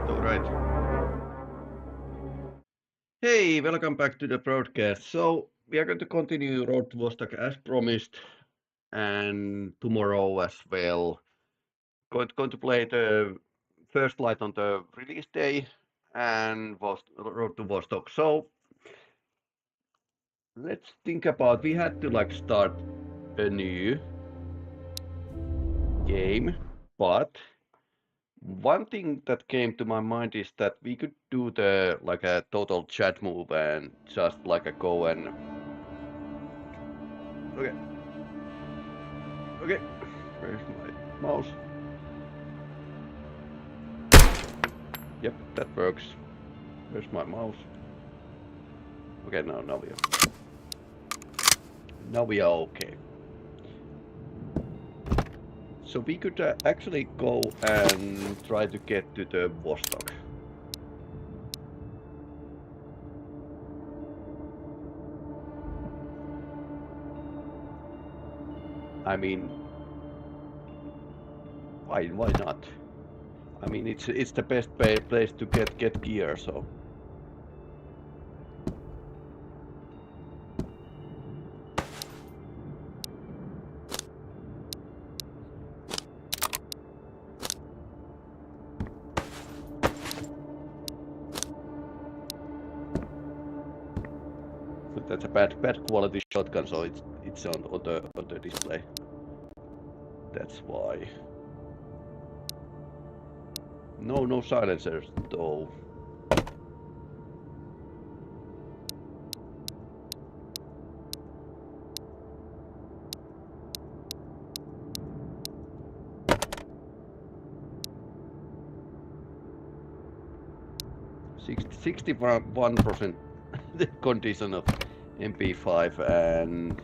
Alright. Hey, welcome back to the broadcast. So we are going to continue Road to Vostok as promised, and tomorrow as well. Going to play the first light on the release day and Road to Vostok. So let's think about. We had to like start a new game, but one thing that came to my mind is that we could do the like a total chat move and just like a go and okay. Where's my mouse? Yep, that works. Where's my mouse? Okay, now we are okay. So we could actually go and try to get to the Vostok. I mean, why not? I mean, it's the best place to get gear, so. That's a bad quality shotgun, so it's on the display. That's why. No silencers though. – 61% condition of MP5 and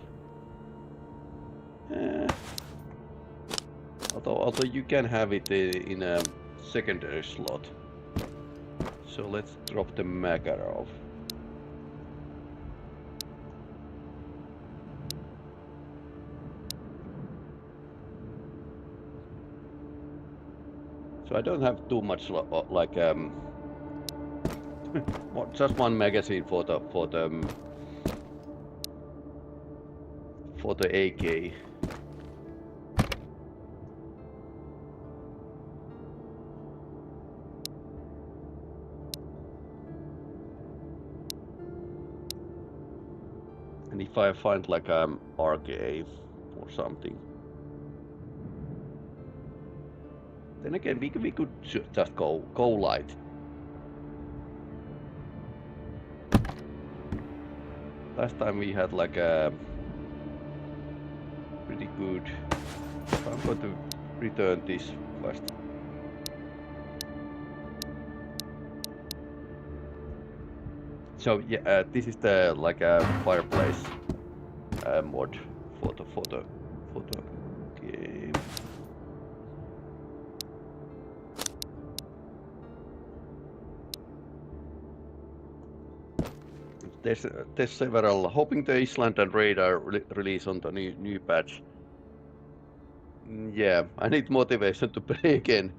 although you can have it in a secondary slot. So let's drop the Makarov. So I don't have too much like just one magazine for the AK. And if I find like RKA or something, then again we could just go light. Last time we had like a pretty good. I'm going to return this first. So yeah, this is the like a fireplace mod for the game. There's several. Hoping the Island and Radar release on the new patch. Yeah, I need motivation to play again.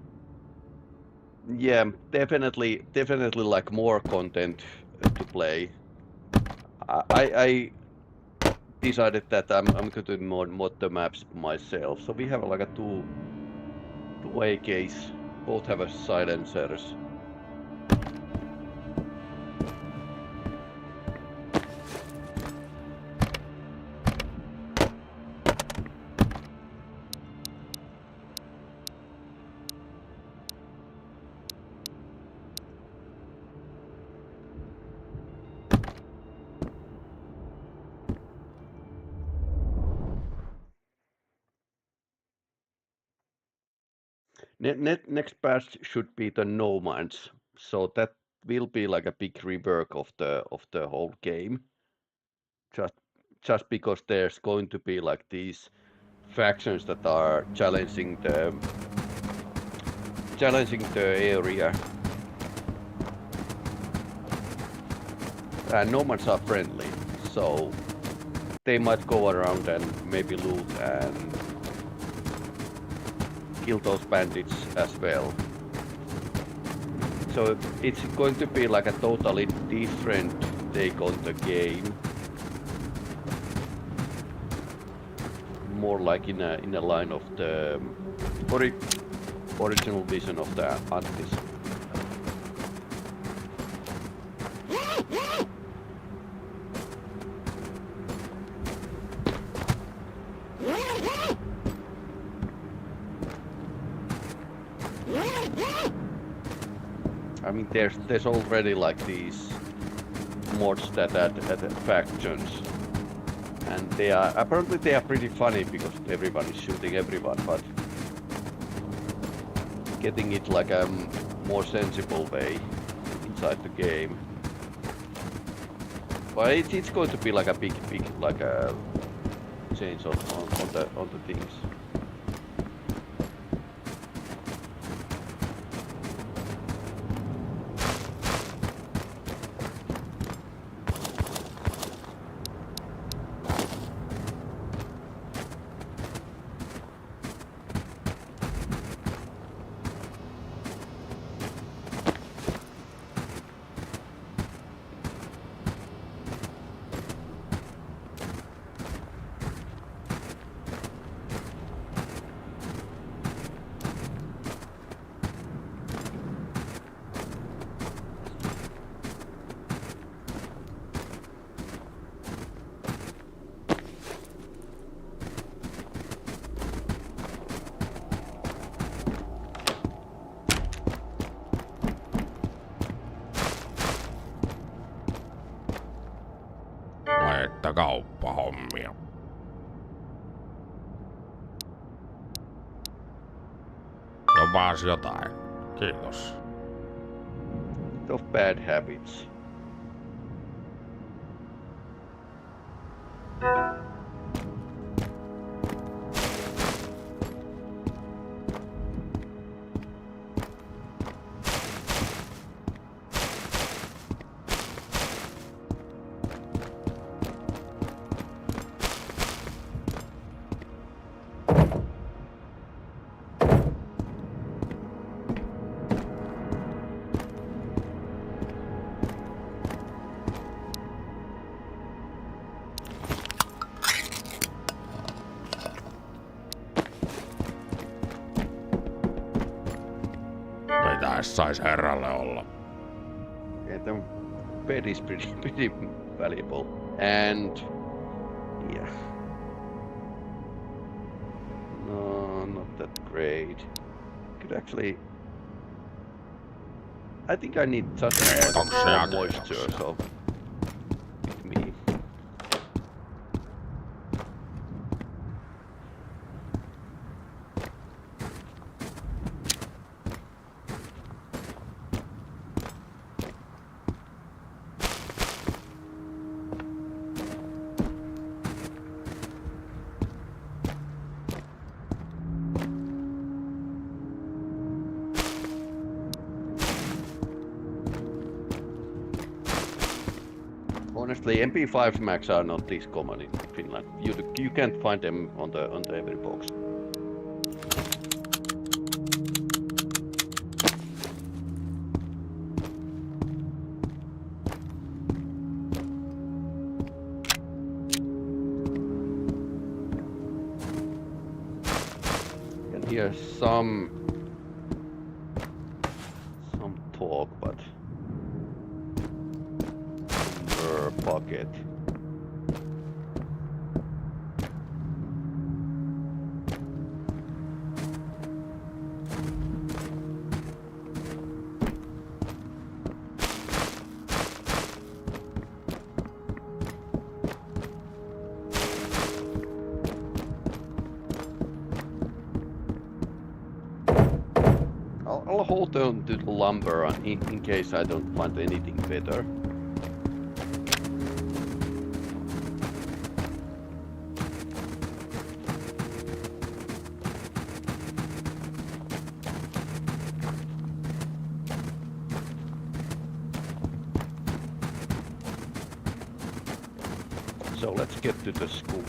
Yeah, definitely like more content to play. I decided that I'm going to mod the maps myself. So we have like a two AKs, both have a silencers. Next patch should be the No Man's, so that will be like a big rework of the whole game. Just because there's going to be like these factions that are challenging the area. And No Man's are friendly, so they might go around and maybe loot and kill those bandits as well. So it's going to be like a totally different take on the game. More like in a line of the original vision of the artist. I mean, there's already like these mods that add factions, and they are apparently pretty funny because everyone is shooting everyone, but getting it like a more sensible way inside the game. But it's going to be like a big like a change on the things. Kauppahommia. Jopas jotain. Kiitos. Of bad habits. Mitäs sais herralle olla? Yeah, the bed is pretty valuable, and yeah, no, not that great. Could actually, I think I need just more moisture, so with me. Honestly, MP5 Max are not this common in Finland. You can't find them on the every box. You can hear some talk, but pocket. I'll hold on to the lumber in case I don't find anything better. So let's get to the school.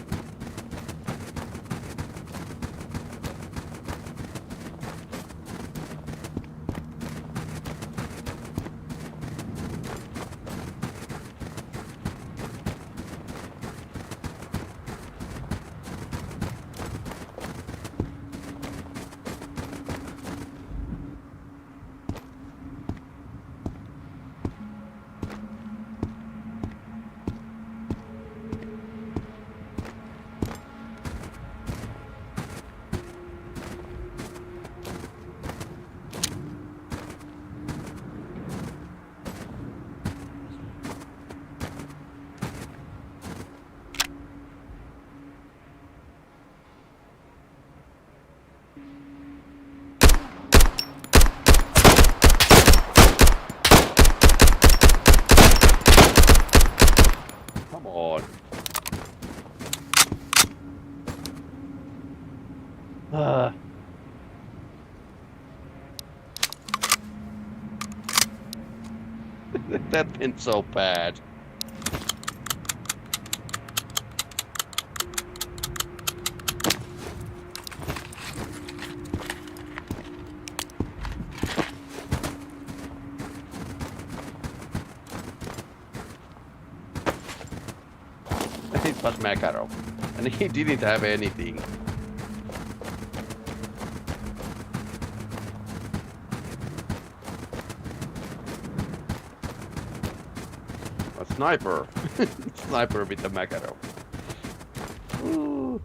on. That been so bad. It was Makarov, and he didn't have anything. A sniper. Sniper with the Makarov. Ooh.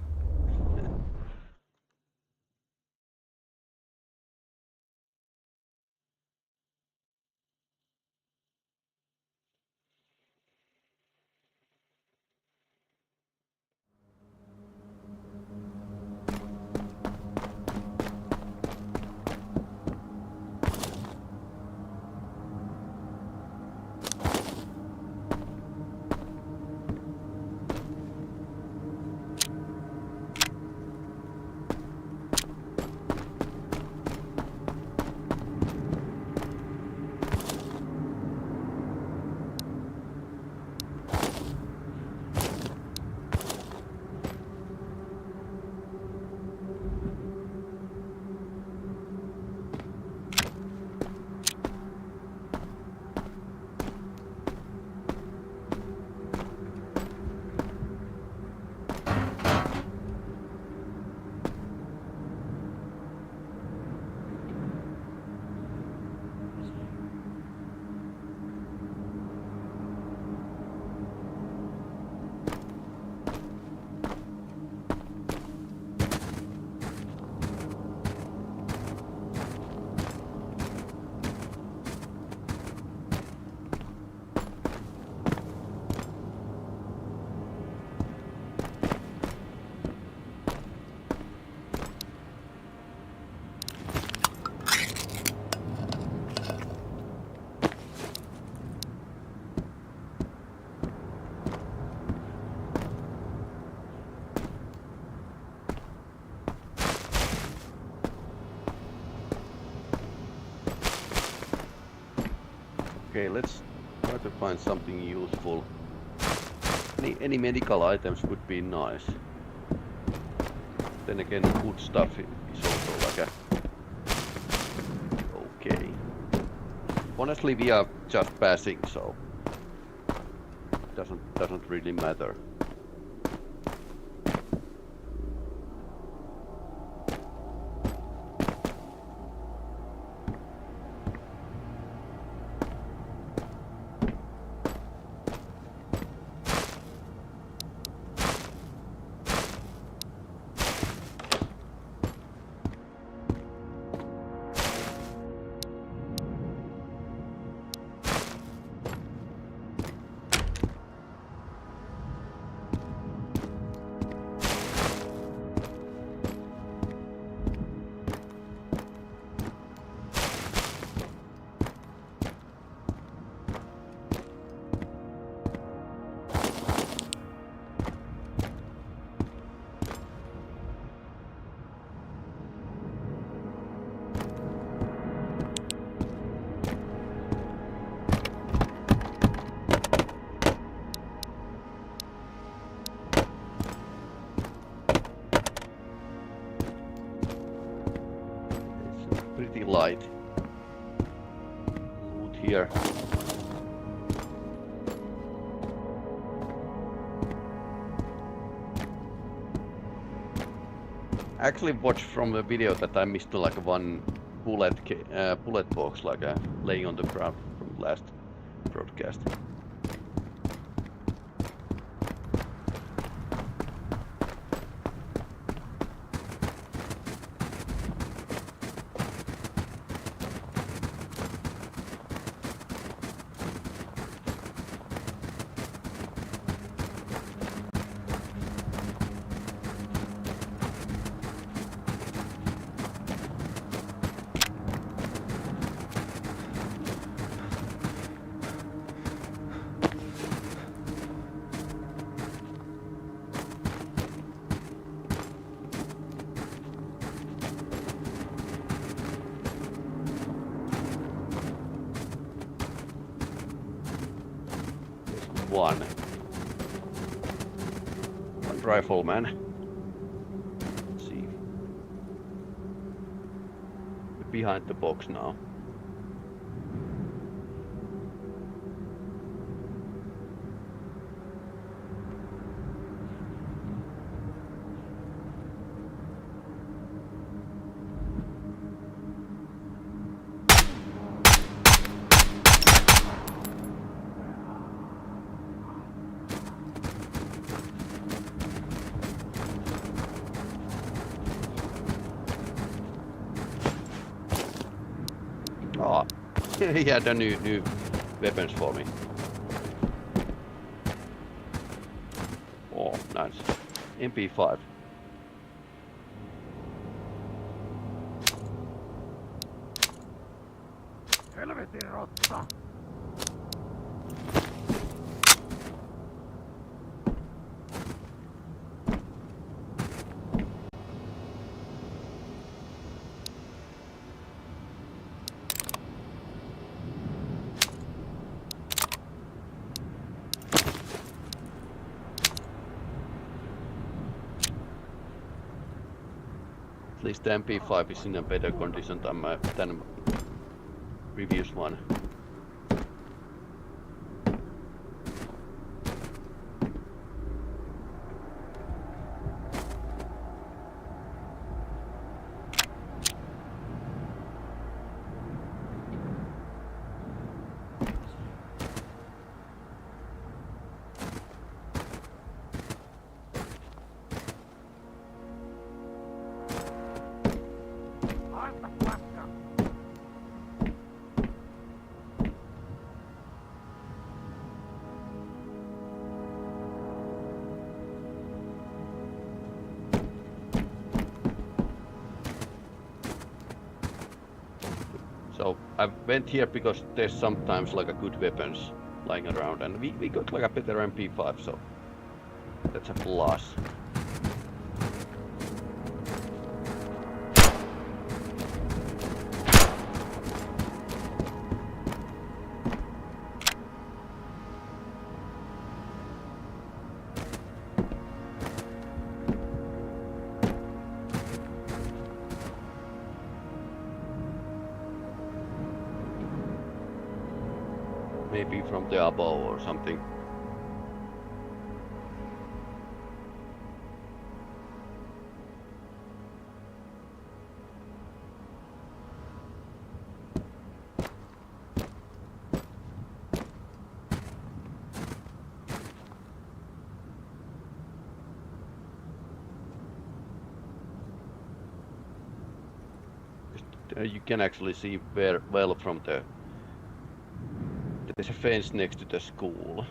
Okay, let's try to find something useful. Any medical items would be nice. Then again, good stuff is also like a... Okay. Honestly, we are just passing, so... Doesn't really matter. Pretty light loot here. I actually watched from the video that I missed like one bullet box like laying on the ground from the last broadcast. one rifleman. Let's see. We're behind the box now. Oh, he had a new weapons for me. Oh, nice. MP5. Helvetin rotta! At least the MP5 is in a better condition than previous one. So I went here because there's sometimes like a good weapons lying around, and we got like a better MP5, so that's a plus. Maybe from the above or something. You can actually see very well from the. There's a fence next to the school.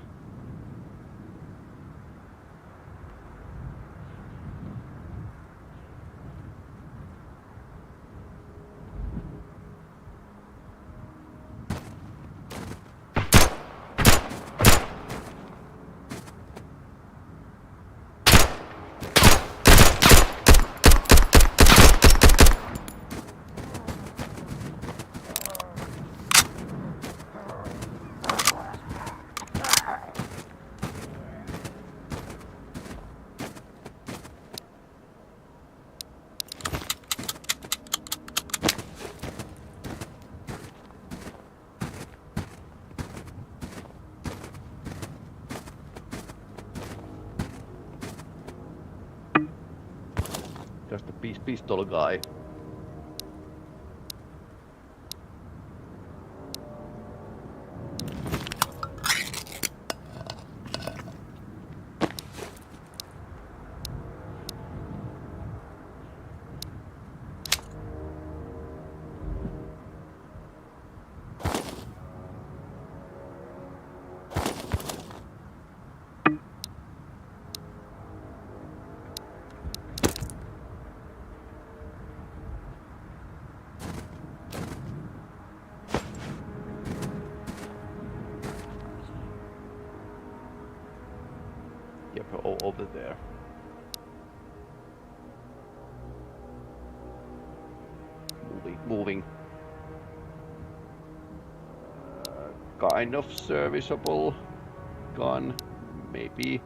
Just a pistol guy. Yep, over there. Moving. Kind of serviceable. gun, maybe.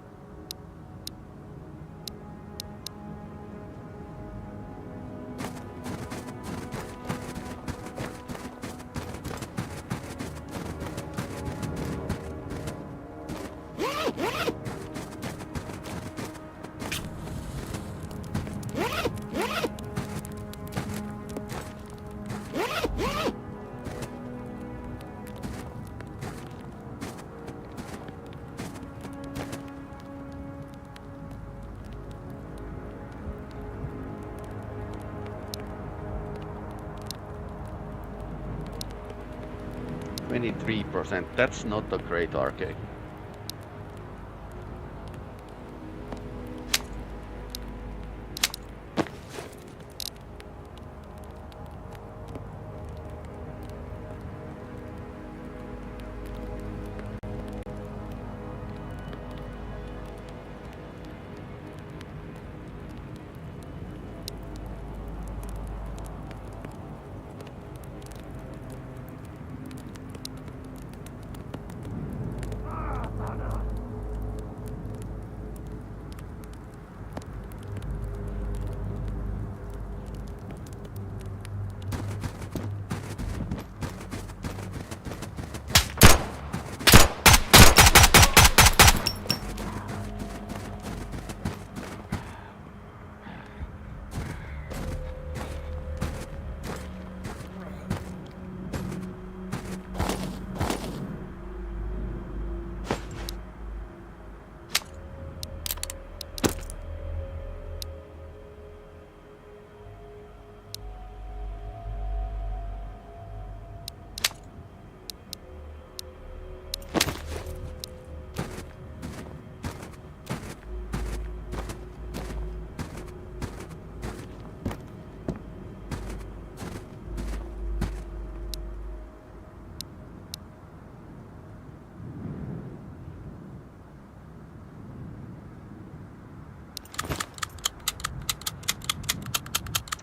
%. That's not a great arcade.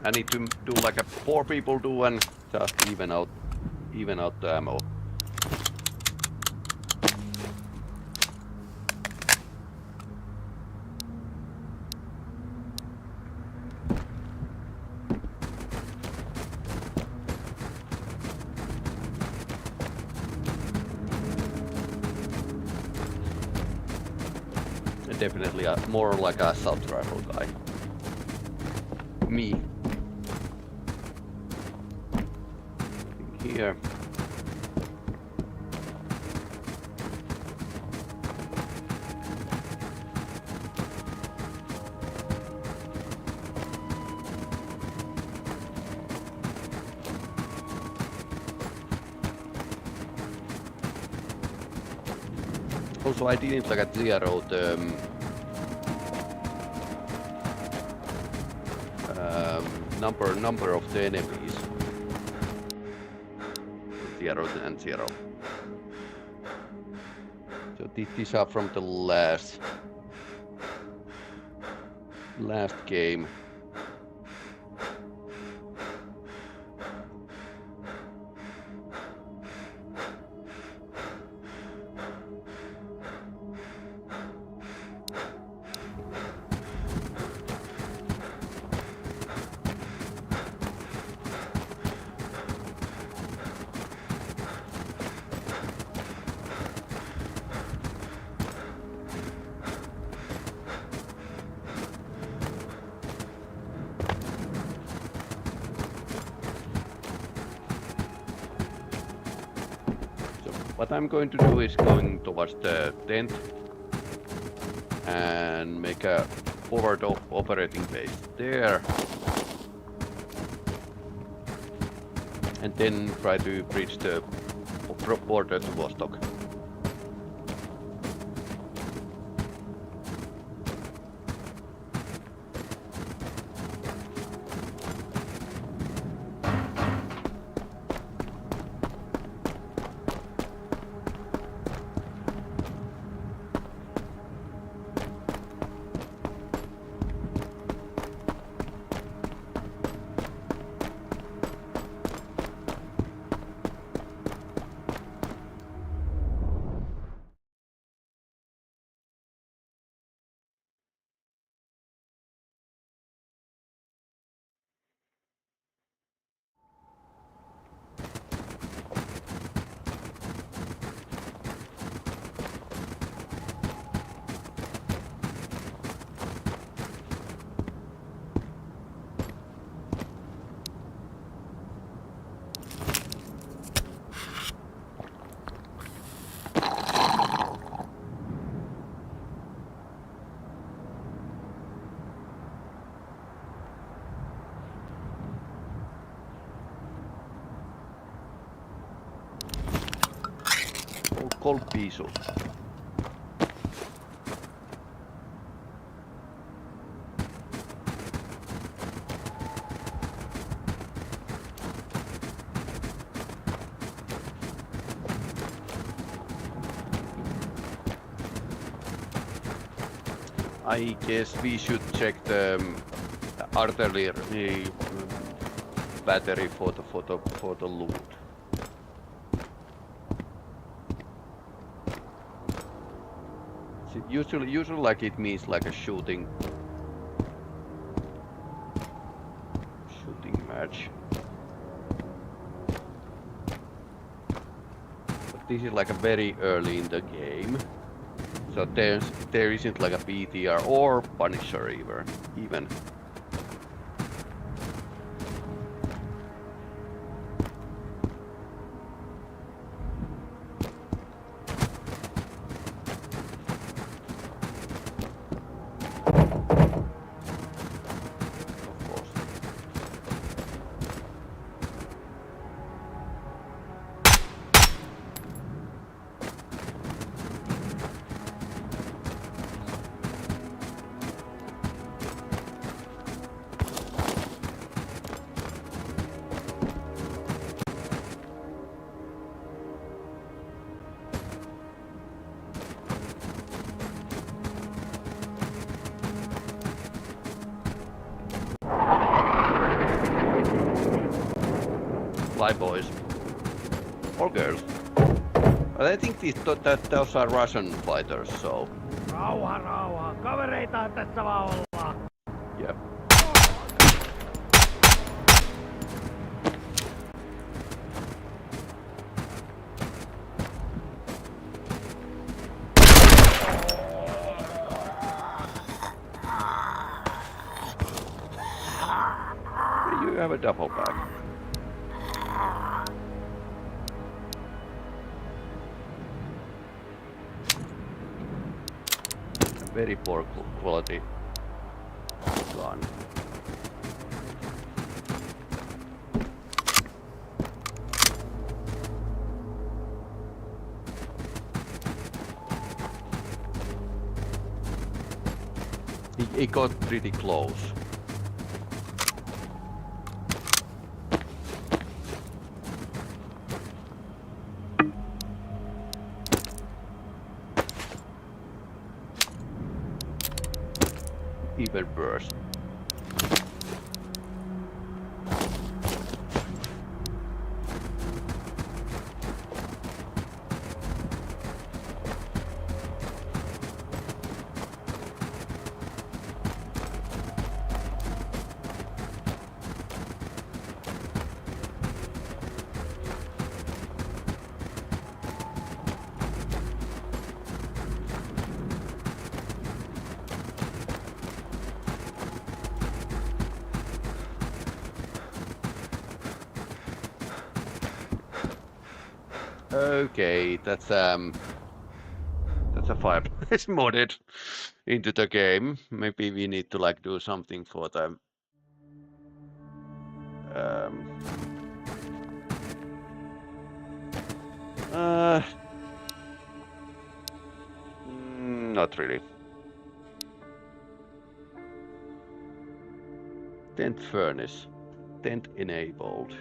I need to do like a 4 people do and just even out the ammo. Definitely more like a assault rifle guy. Me. Here. Also, I didn't like a zero the number of the enemies. 0 and 0. So these are from the last game. What I'm going to do is going towards the tent and make a forward operating base there, and then try to bridge the border to Vostok. kolpisu. I guess we should check the artillery battery for the loot. Usually like it means like a shooting match. But this is like a very early in the game. So there isn't like a BTR or Punisher even. Of course. Fly boys. Or girls. But I think those are Russian fighters, so... Rauha. Kavereita tässä vaan ollaan. Yep. You have a double back. Very poor quality gun. It got pretty close. Even worse. Okay, that's a fireplace modded into the game. Maybe we need to like do something for the not really. Tent furnace. Tent enabled.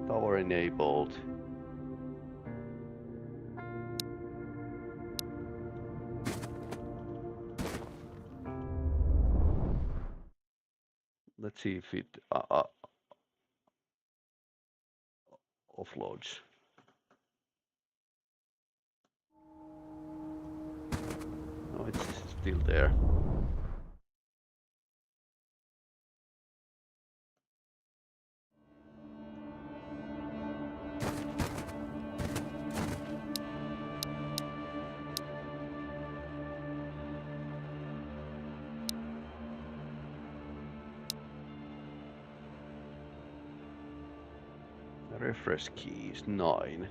Tower enabled. Let's see if it offloads. No, it's still there. Refresh key is 9.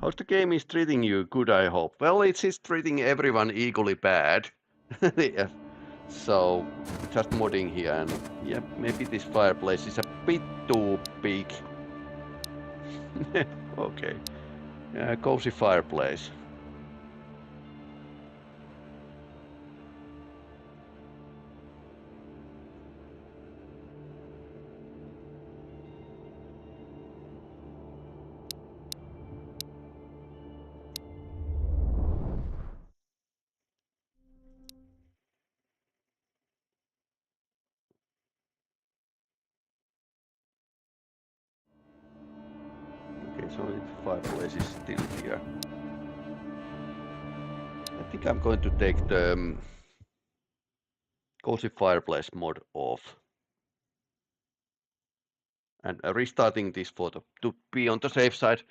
How's the game is treating you? Good, I hope. Well, it's treating everyone equally bad. Yeah. So, just modding here, and yeah, maybe this fireplace is a bit too big. Okay. Cozy fireplace. Okay, so the fireplace is still here. I think I'm going to take the cozy fireplace mod off. And restarting this photo to be on the safe side.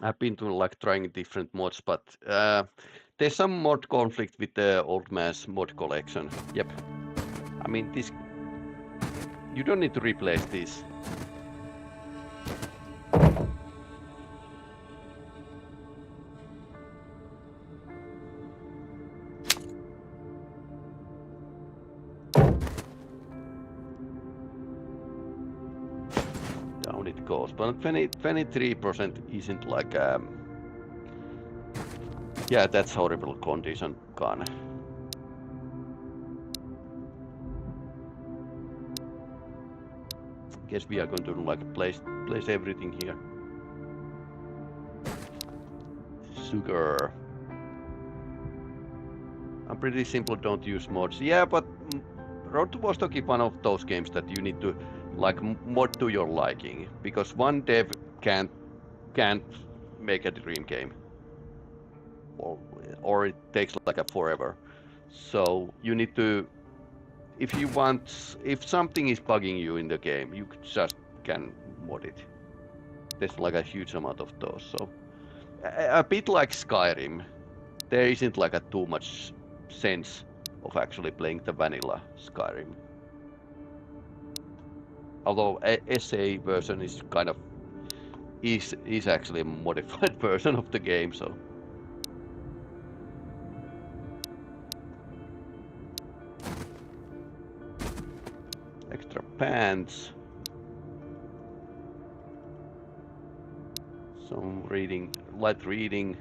I've been to like trying different mods, but there's some mod conflict with the old man's mod collection. Yep. I mean, this, you don't need to replace this. Down it goes, but 23% isn't like yeah, that's horrible condition gun. Guess we are going to like place everything here. Sugar. I'm pretty simple, don't use mods. Yeah, but Road to Vostok is one of those games that you need to like mod to your liking, because one dev can't make a dream game, or it takes like a forever. So you need to, if something is bugging you in the game, you just can mod it. There's like a huge amount of those. So a bit like Skyrim, there isn't like a too much sense of actually playing the vanilla Skyrim. Although S.A.A.L.K.E.R version is kind of is actually a modified version of the game, so. Extra pants. Some reading, light reading.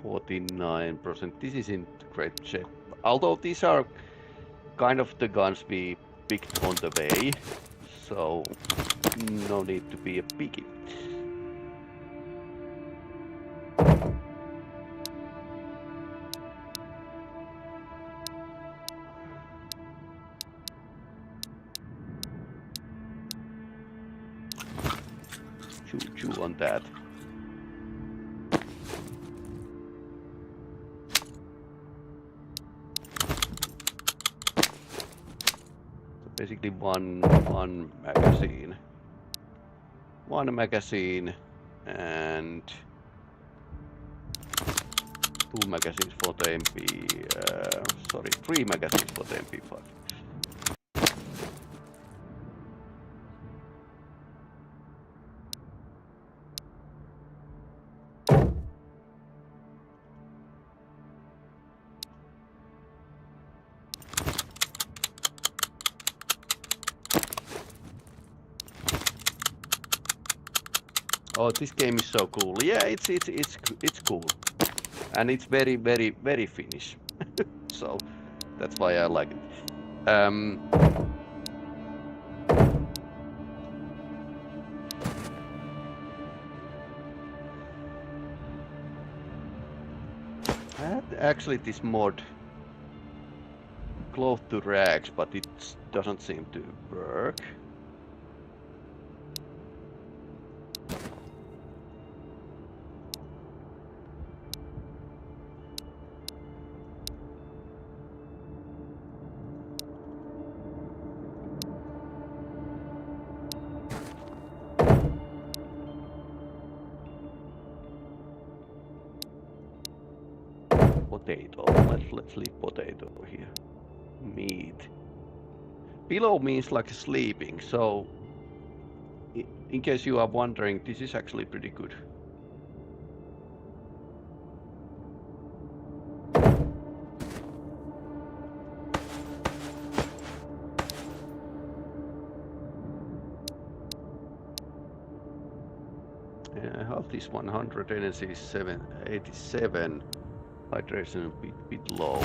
49%. This is in great shape. Although these are kind of the guns we picked on the way, so no need to be a picky. Chew on that. Basically one magazine. One magazine and 2 magazines for the MP, 3 magazines for the MP5. Oh, this game is so cool. Yeah, it's cool, and it's very Finnish. So that's why I like it. Actually, this mod close to rags, but it doesn't seem to work. Potato. Let's leave potato here. Meat. Pillow means like sleeping, so in case you are wondering, this is actually pretty good. Health is 100, energy is 87, hydration a bit low.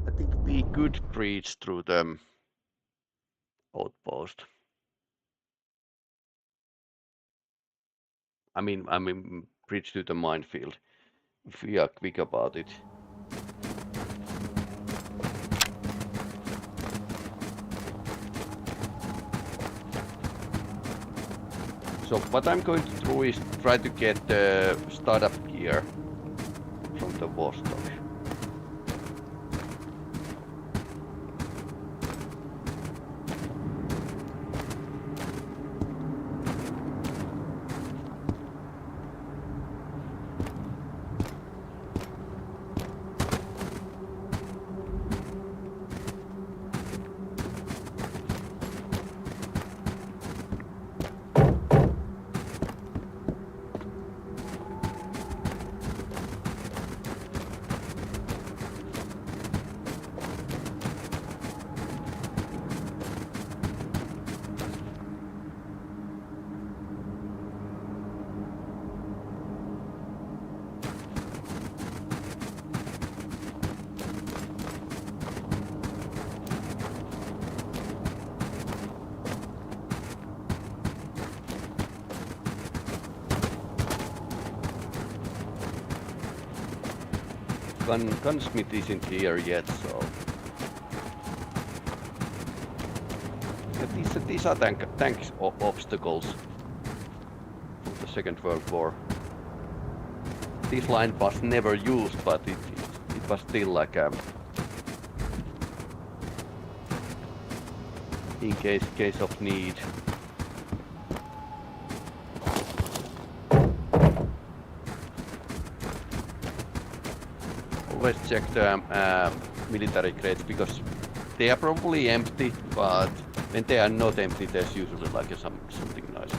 I think we could breach through the outpost. I mean, breach to the minefield. If we are quick about it. So what I'm going to do is try to get the startup gear from the Vostok. Gunsmith isn't here yet, so yeah, these are tank obstacles from the Second World War. This line was never used, but it was still like in case of need. Always check the military crates because they are probably empty, but when they are not empty, there's usually like something nice.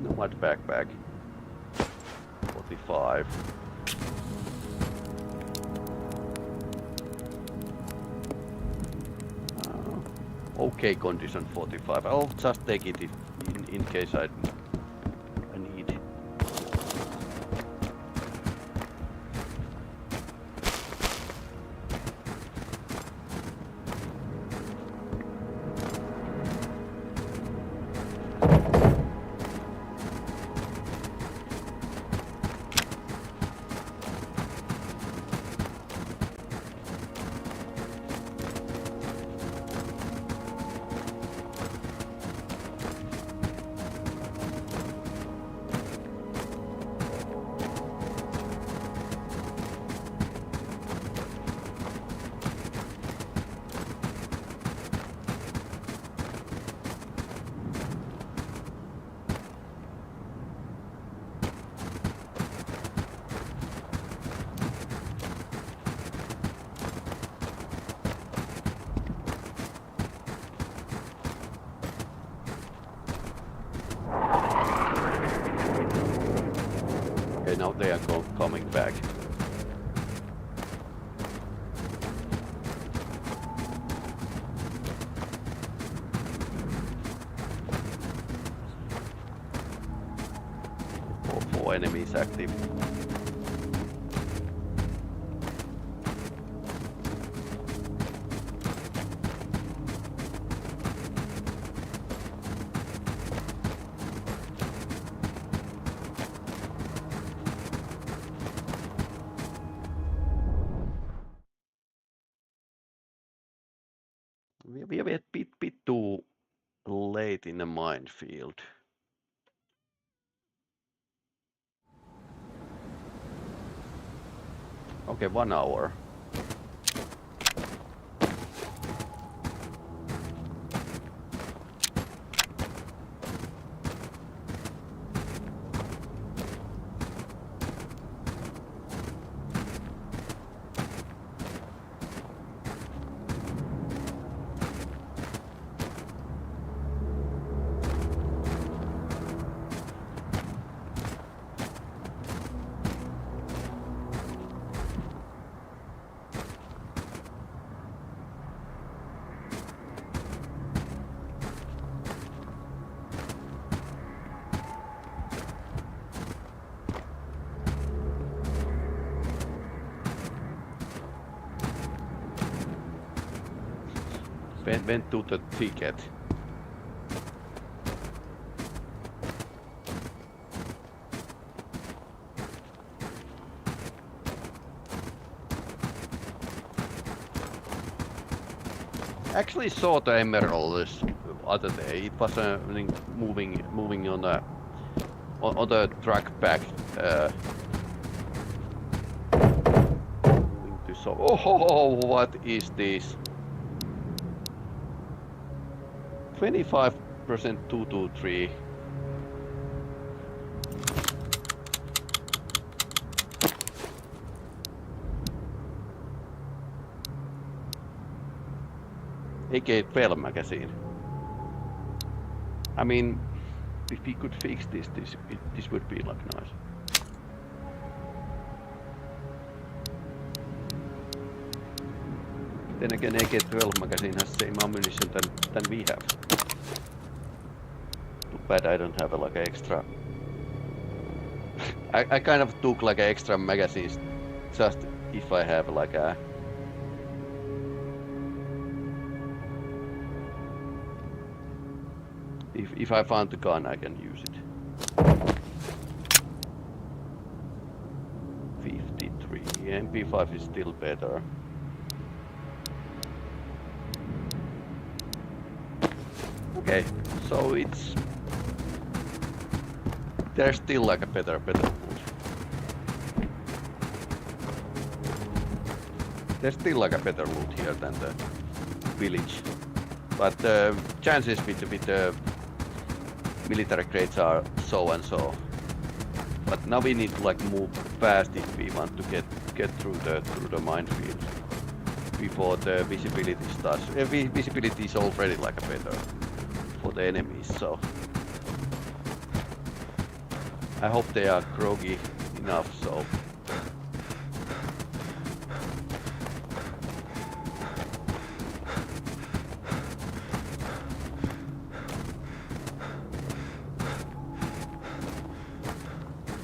Nomad backpack. 45. Okay condition 45. I'll just take it in case I need. Okay, now they are coming back. Four enemies active. We are a bit too late in the minefield. Okay, 1 hour. Went to the ticket. Actually saw the emerald this other day. It was moving on the track back. Moving to so. Oh, what is this? 25% 223. AK-12 magazine. I mean, if we could fix this would be like nice. Then again, AK-12 magazine has same ammunition than we have. Too bad I don't have like an extra. I kind of took like extra magazines just if I have like a. If I found the gun, I can use it. 53. MP5 is still better. Okay, so it's there's still like a better loot. There's still like a better loot here than the village, but the chances with the military crates are so and so. But now we need to like move fast if we want to get through the minefield before the visibility starts. Visibility is already like a better for the enemies, so I hope they are groggy enough. So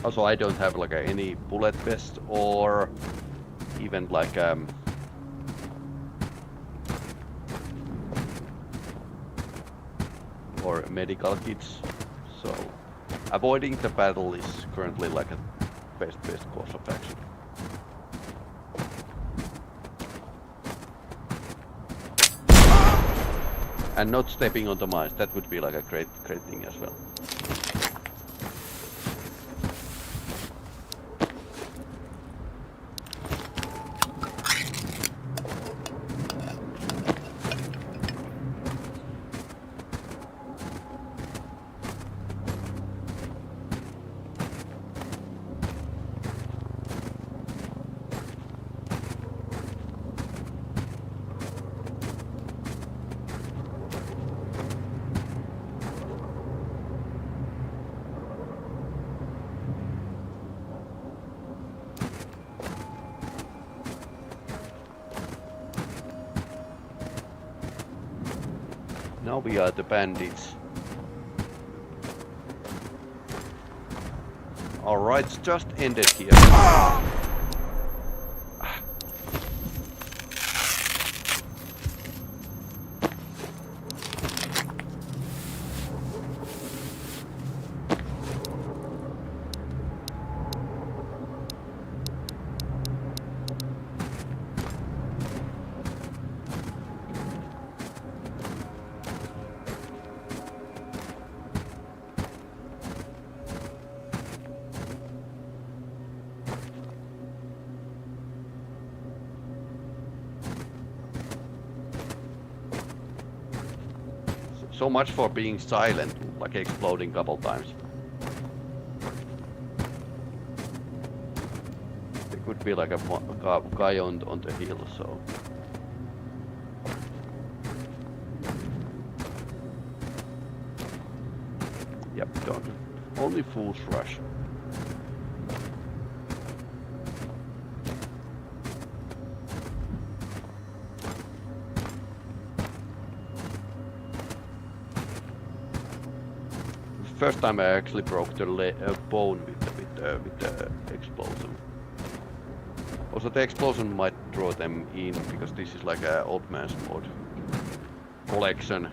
also I don't have like any bullet vest or even like or medical kits, so avoiding the battle is currently like a best course of action. And not stepping on the mines, that would be like a great thing as well. Now we are the bandits. Our rights just ended here. So much for being silent, like exploding couple times. There could be like a guy on the hill, so... Yep, don't. Only fools rush. First time I actually broke the bone with the explosion. Also, the explosion might draw them in because this is like a old man's mod collection.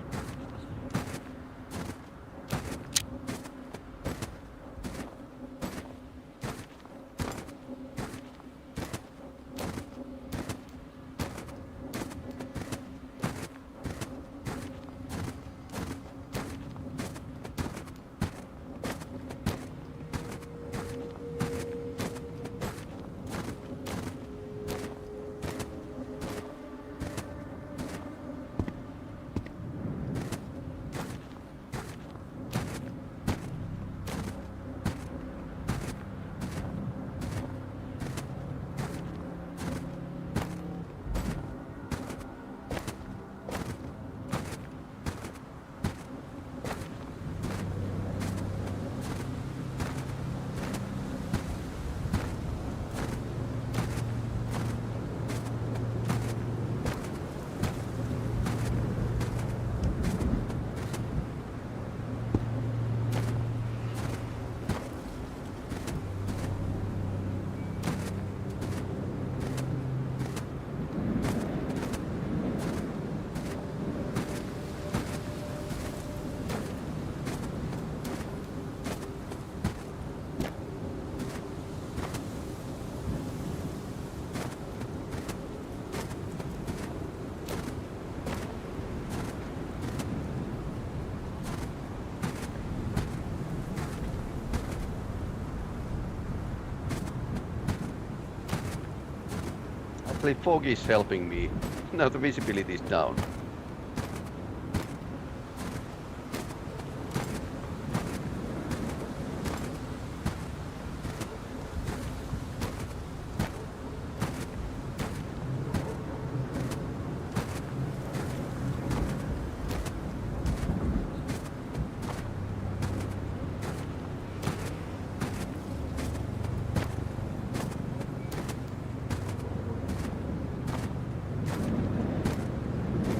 Actually, fog is helping me. Now the visibility is down.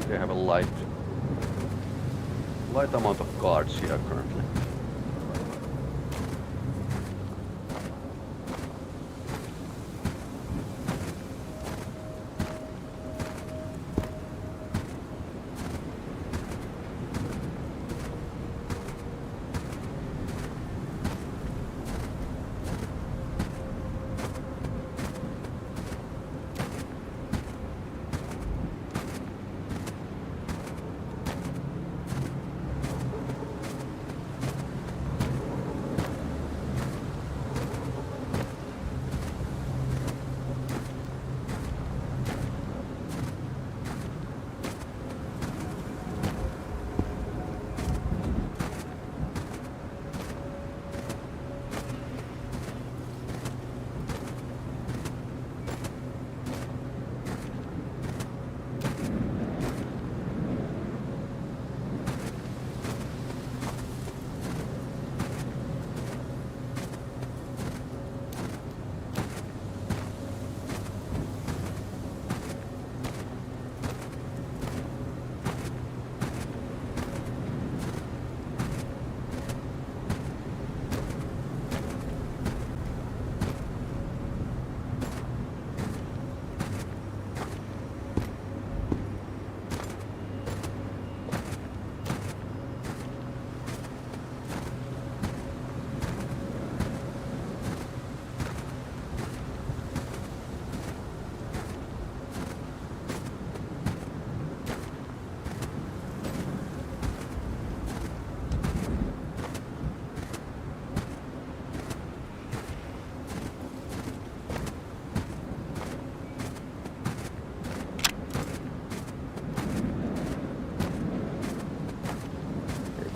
They have a light amount of guards here currently.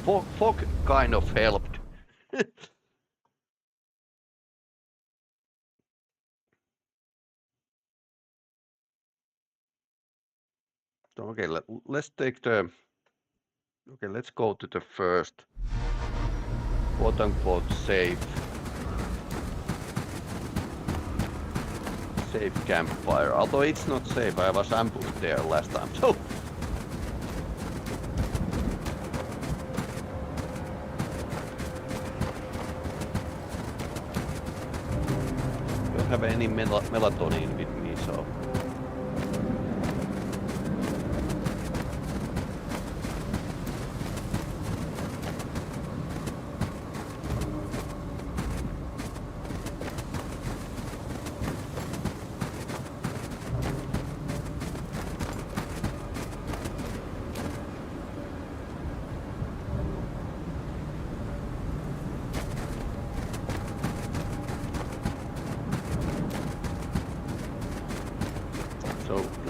fog kind of helped. Okay, let's take the. Okay, let's go to the first quote-unquote safe campfire. Although it's not safe, I was ambushed there last time, so. Don't have any melatonin with me, so.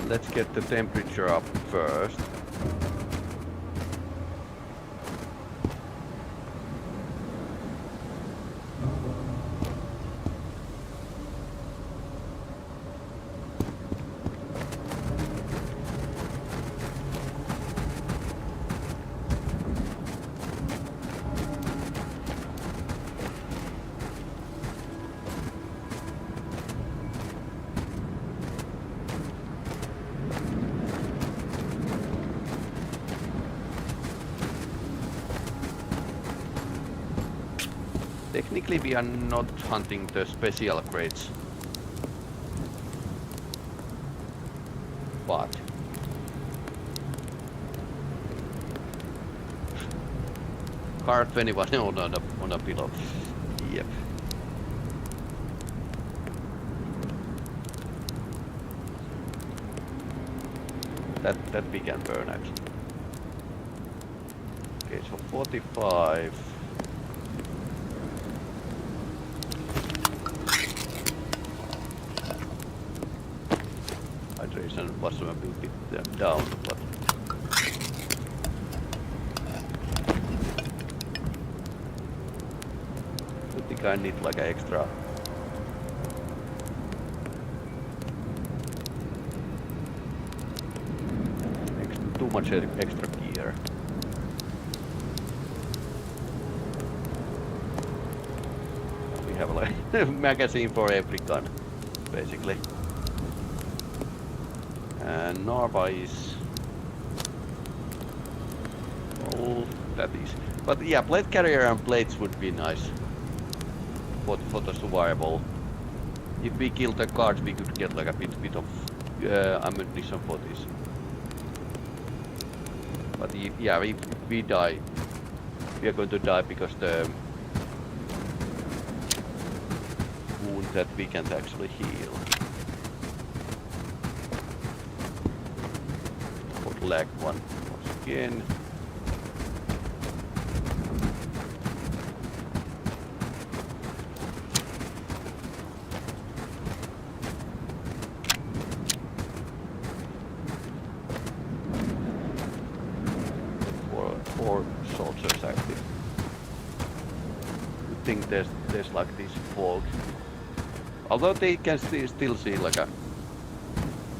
Let's get the temperature up first. Technically we are not hunting the special crates, but car 21 on a pillow. Yep. That we can burn actually. Okay, so 45. Hydration was a bit down, but I think I need like an extra. Too much extra gear. We have like a magazine for every gun, basically. And Narva is all that is. But yeah, plate carrier and plates would be nice for the survival. If we kill the guards, we could get like a bit of ammunition for this. But yeah, if we die, we are going to die because the wound that we can't actually heal. Lag one once again. Four soldiers active. I think there's like this fog. Although they can still see like a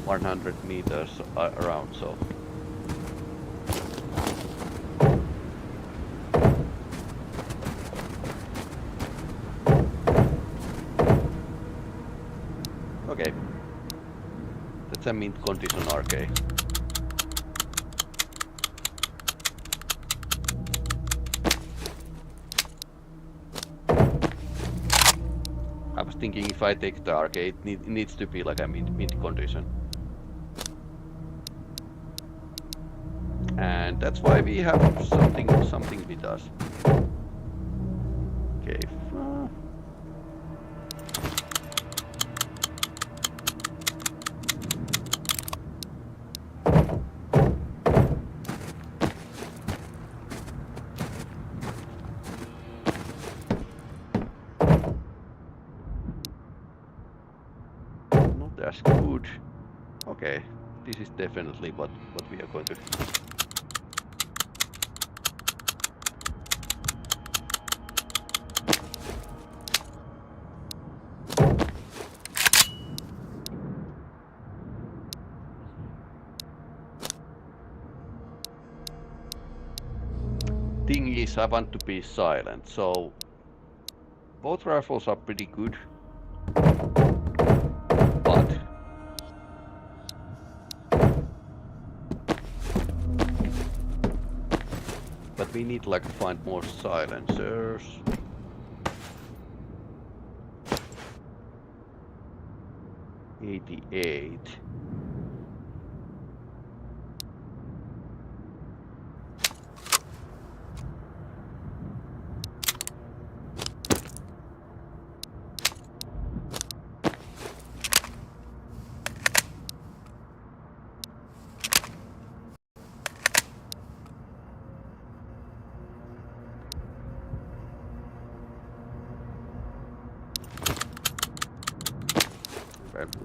100 meters around, so. Okay. That's a mint condition arcade. I was thinking if I take the arcade, it needs to be like a mint condition. And that's why we have something with us. Okay. That's good. Okay, this is definitely what we are going to. is I want to be silent, so both rifles are pretty good, but we need like find more silencers. $88.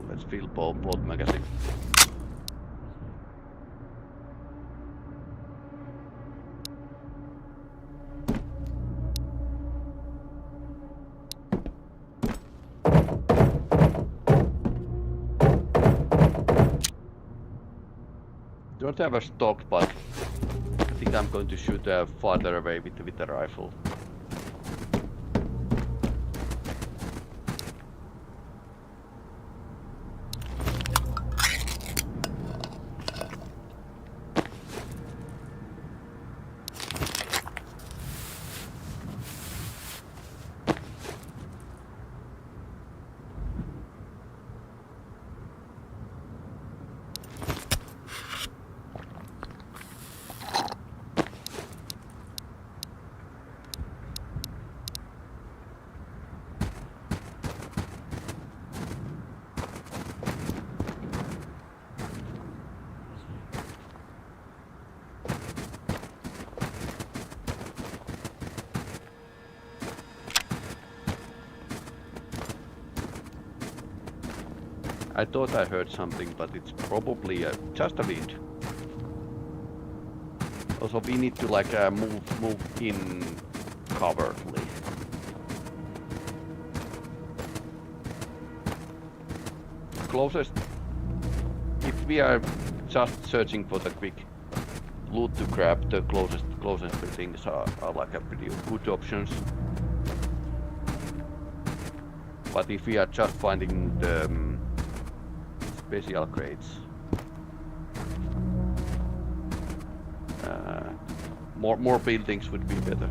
Let's fill both magazines. Don't have a stock, but I think I'm going to shoot farther away with the rifle. I thought I heard something, but it's probably just a wind. Also, we need to like move in covertly. Closest, if we are just searching for the quick loot to grab, the closest things are like a pretty good options. But if we are just finding the special crates, more buildings would be better.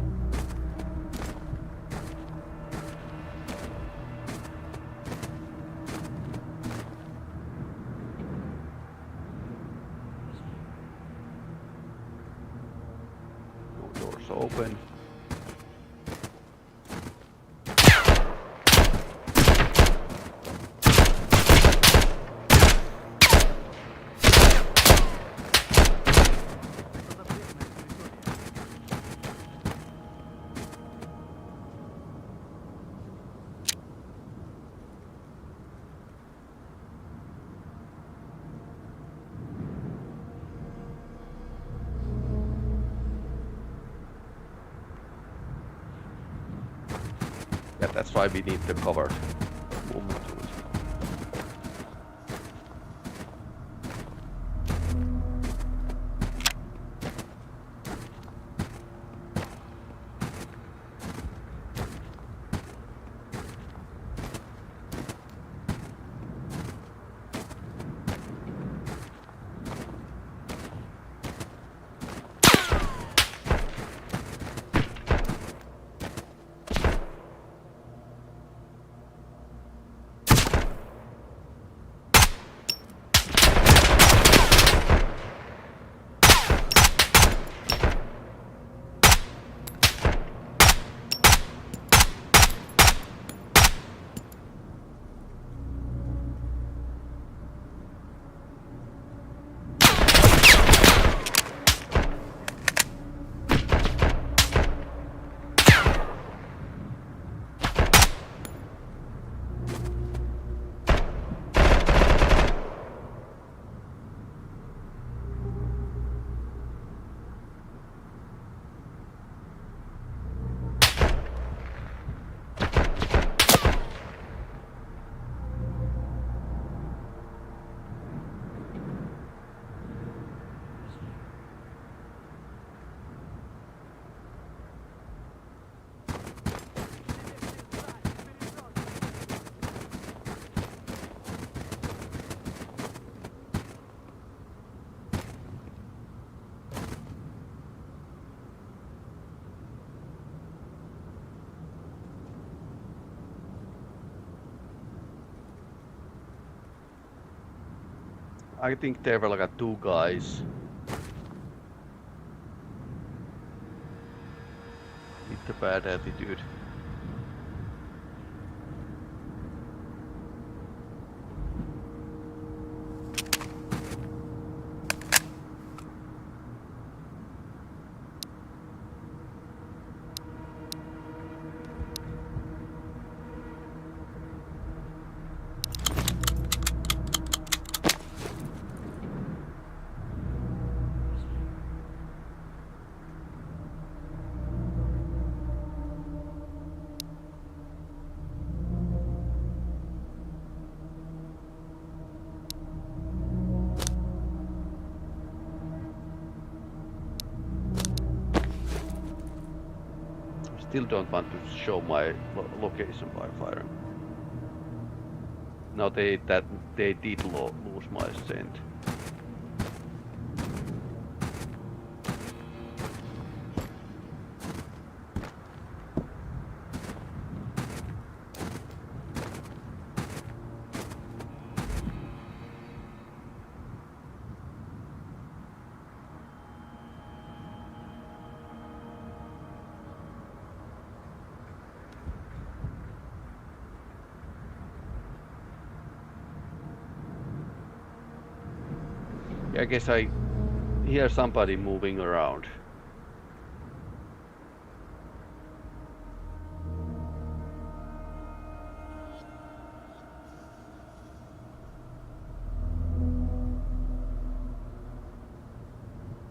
No doors open. Yeah, that's why we need the covered movement tools. I think there were like two guys. With the bad attitude. Still don't want to show my location by firing. No, they did lose my scent. I guess I hear somebody moving around.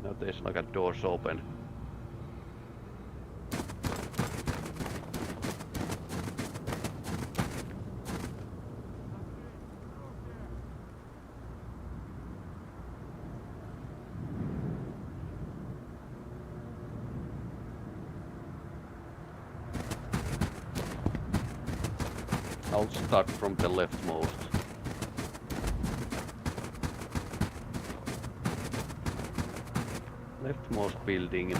Now there's like a doors open. I'll start from the leftmost. Leftmost building.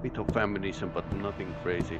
Bit of ammunition, but nothing crazy.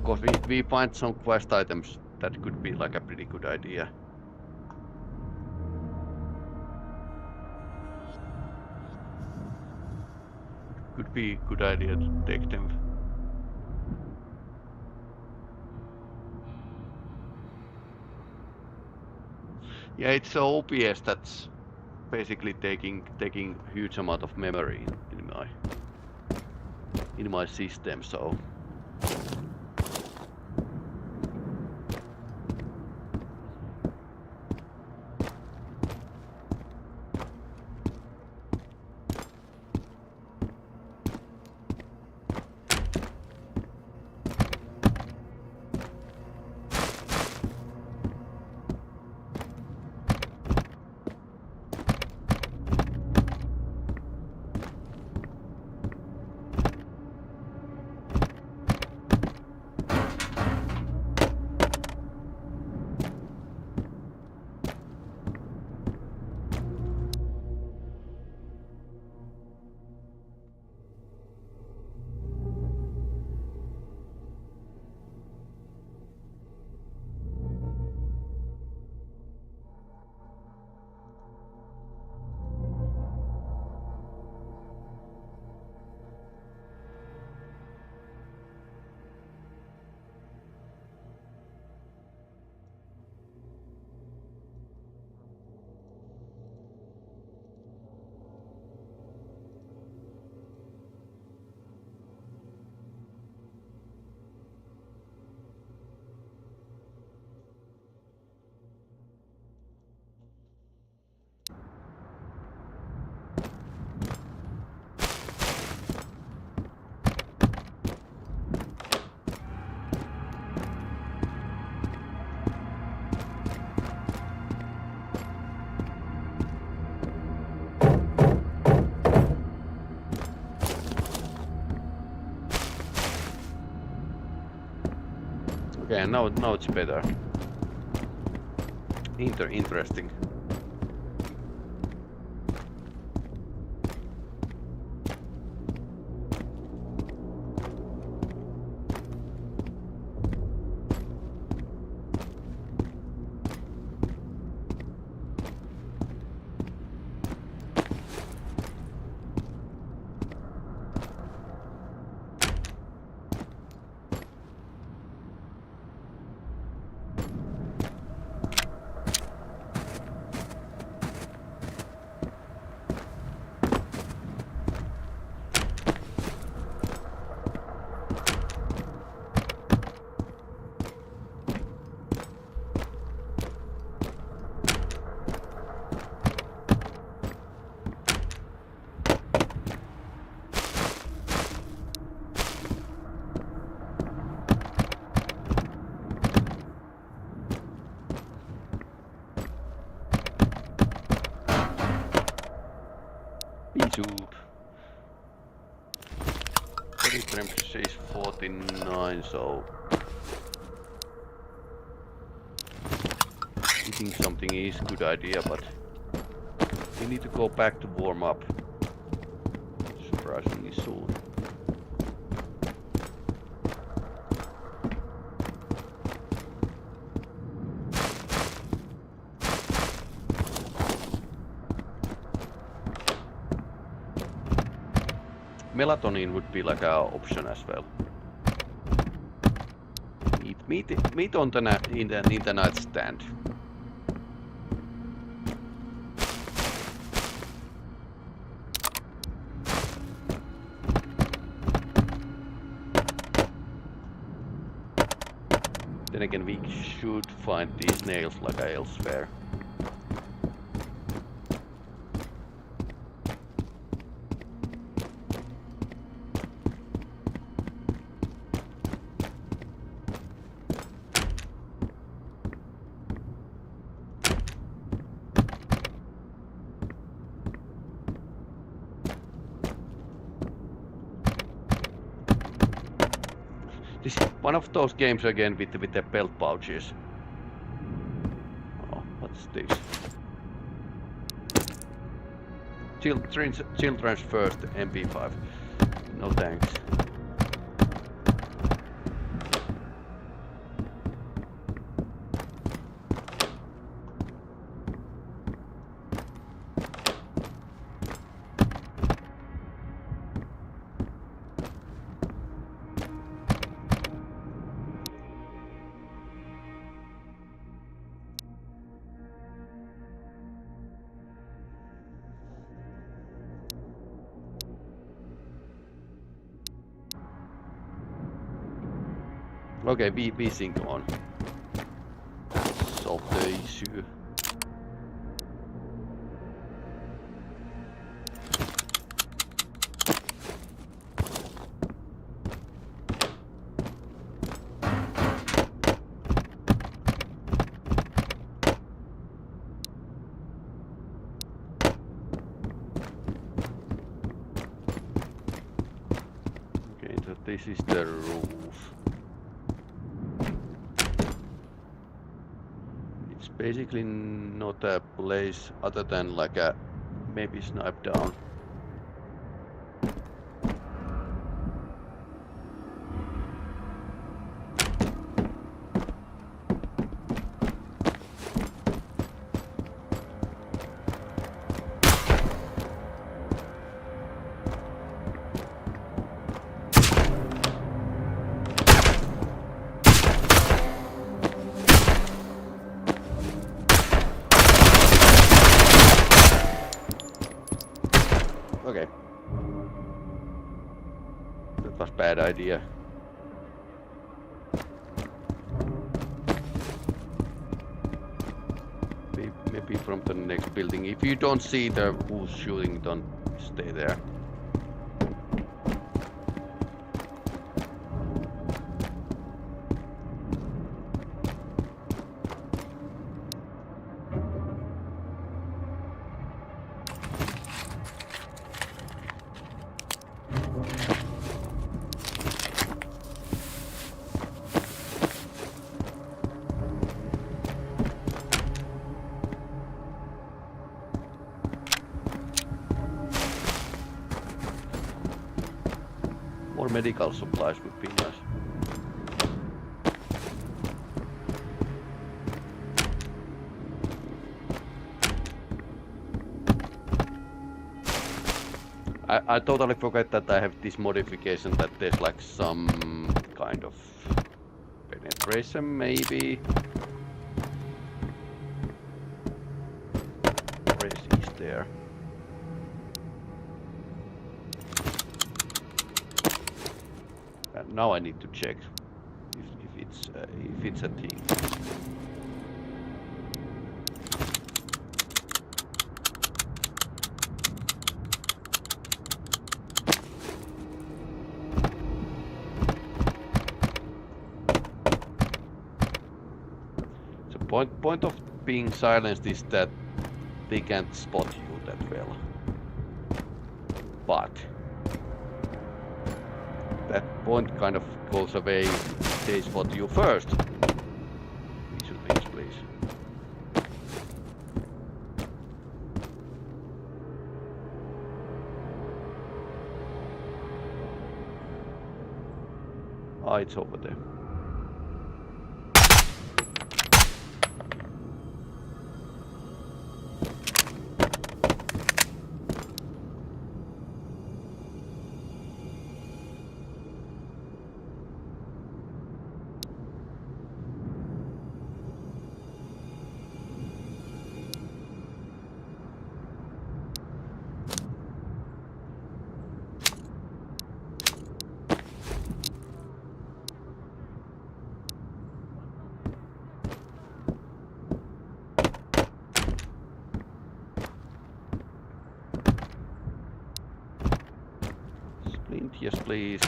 course, we find some quest items that could be like a pretty good idea. Could be a good idea to take them. Yeah, it's so OPS that's basically taking huge amount of memory in my system, so. Okay, now it's better. Interesting. YouTube. Temperature is 49, so eating something is a good idea, but we need to go back to warm up surprisingly soon. Melatonin would be like an option as well. Meat on the in the nightstand. Then again, we should find these nails like elsewhere. This is one of those games again with the belt pouches. Oh, what's this? Children's first MP5. No thanks. Okay, we sync on. Solve the issue. Okay, so this is the roof. It's basically not a place other than like a maybe snipe down. Okay. That was bad idea. Maybe from the next building. If you don't see the who's shooting, don't stay there. More medical supplies would be nice. I totally forget that I have this modification that there's like some kind of penetration maybe. Race is there. Now I need to check if it's a thing. So point of being silenced is that they can't spot you that well. But that point kind of goes away if they spot you first. These two things, please. Ah, it's over there. Yes, please.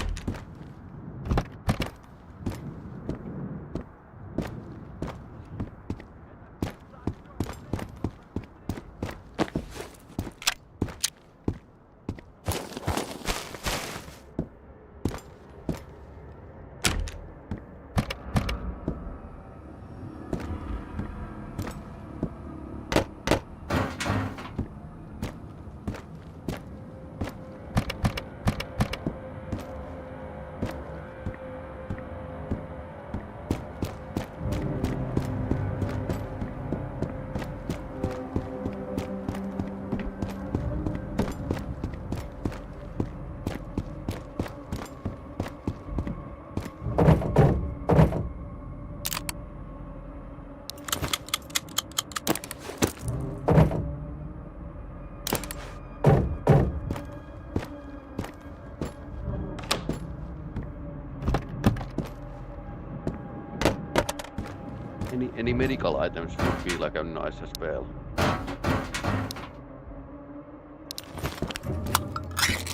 Any medical items would be like a nice as well.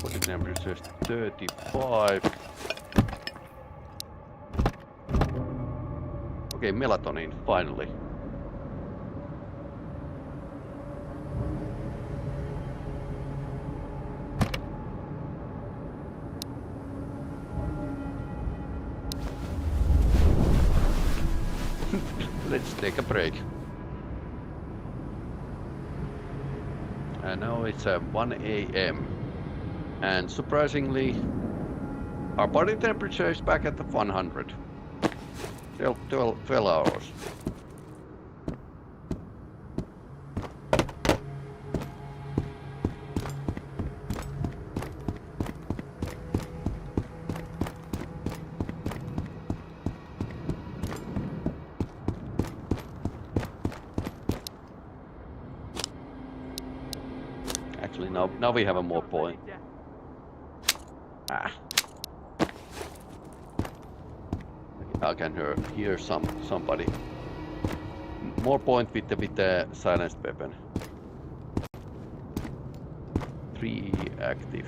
Body temperature is 35. Okay, melatonin, finally. Let's take a break. And now it's 1 AM. And surprisingly, our body temperature is back at the 100. 12 hours. Actually, now we have a more point. I can hear somebody. More point with the silenced weapon. 3 active.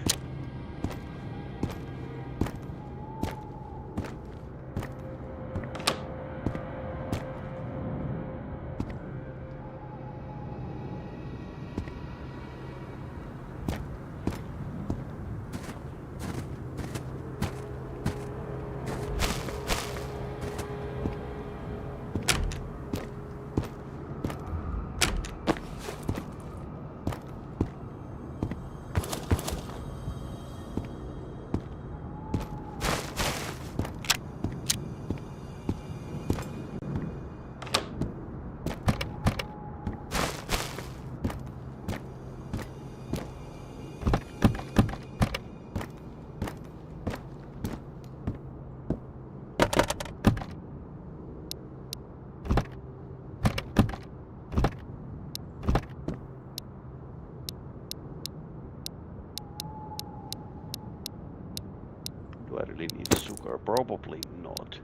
Do I really need sugar? Probably not.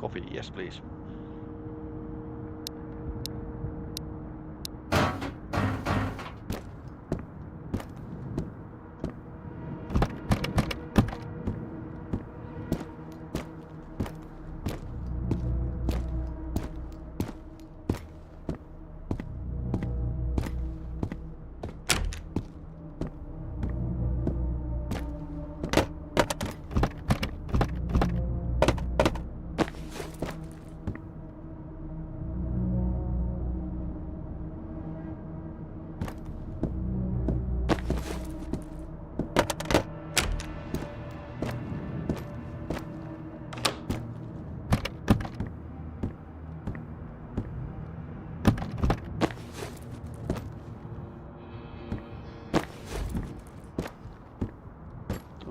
Coffee, yes please.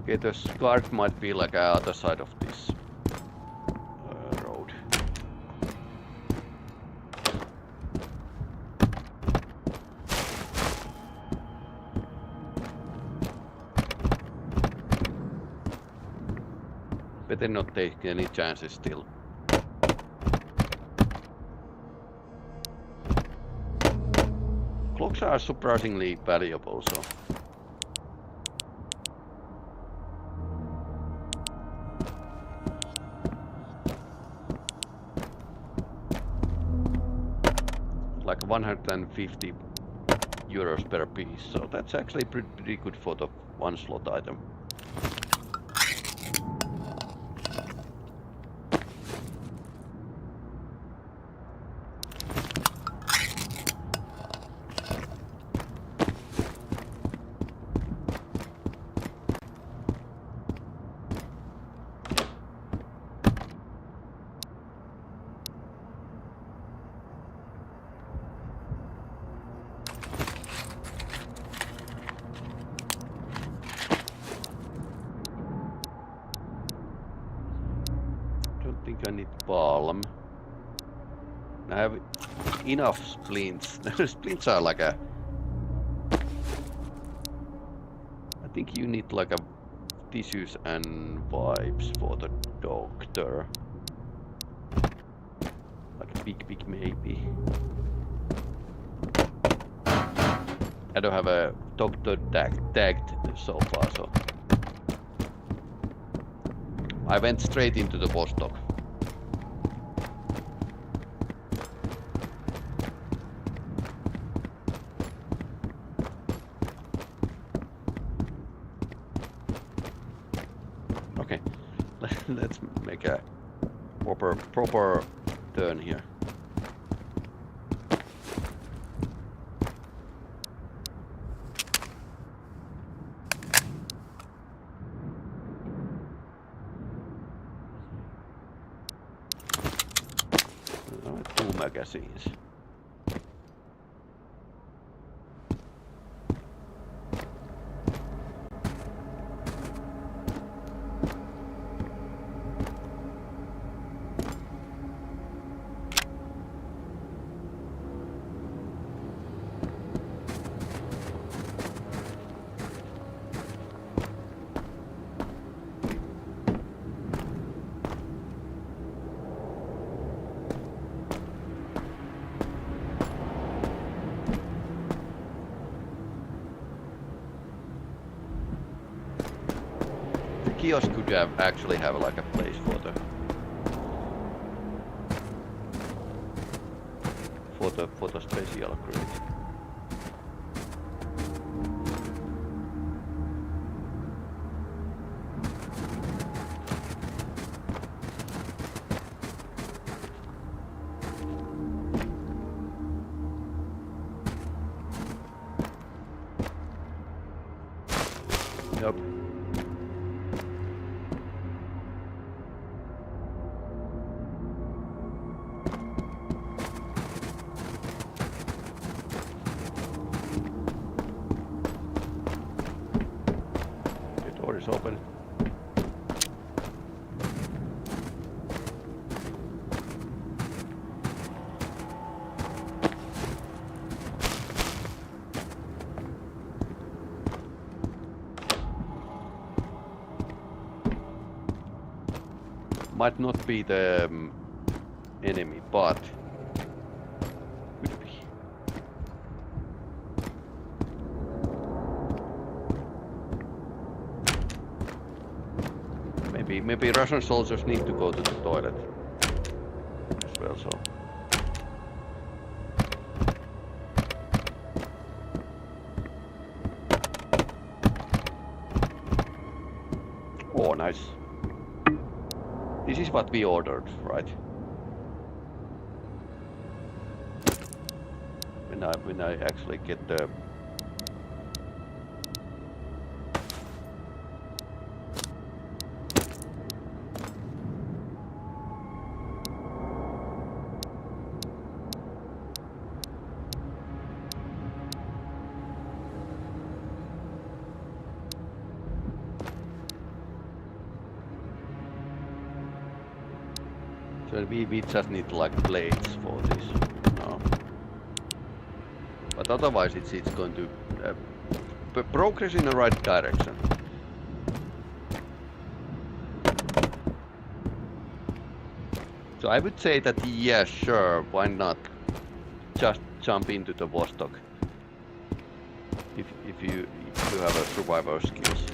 Okay, the S.T.A.L.K.E.R might be like other side of this road. Better not take any chances still. Clocks are surprisingly valuable, so. Like 150 euros per piece, so that's actually pretty good for the one slot item. I need palm. I have enough splints. Splints are like a... I think you need like a tissues and vibes for the doctor. Like big maybe. I don't have a doctor tagged so far, so I went straight into the Vostok. Okay, let's make a proper turn here. Two magazines. Kiosk could actually have like a place for the special crate. Yep. Open. Might not be the enemy, but could be. Maybe Russian soldiers need to go to the toilet as well, so. Oh, nice. This is what we ordered, right? When I actually get the... So we just need like blades for this. No. But otherwise it's going to progress in the right direction. So I would say that yeah, sure, why not just jump into the Vostok if you have a survivor skills,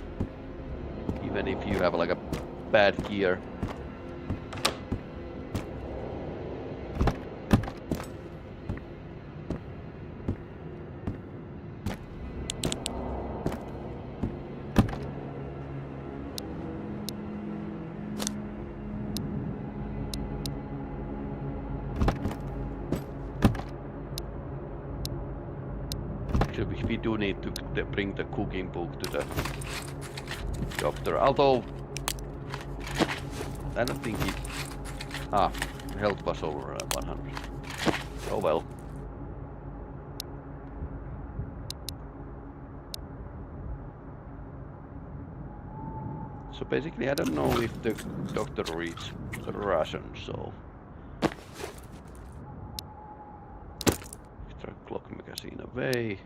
even if you have like a bad gear. We do need to bring the cooking book to the doctor, although I don't think it... health was over 100. Oh well. So basically, I don't know if the doctor reads the ration, so... Extra clock magazine away.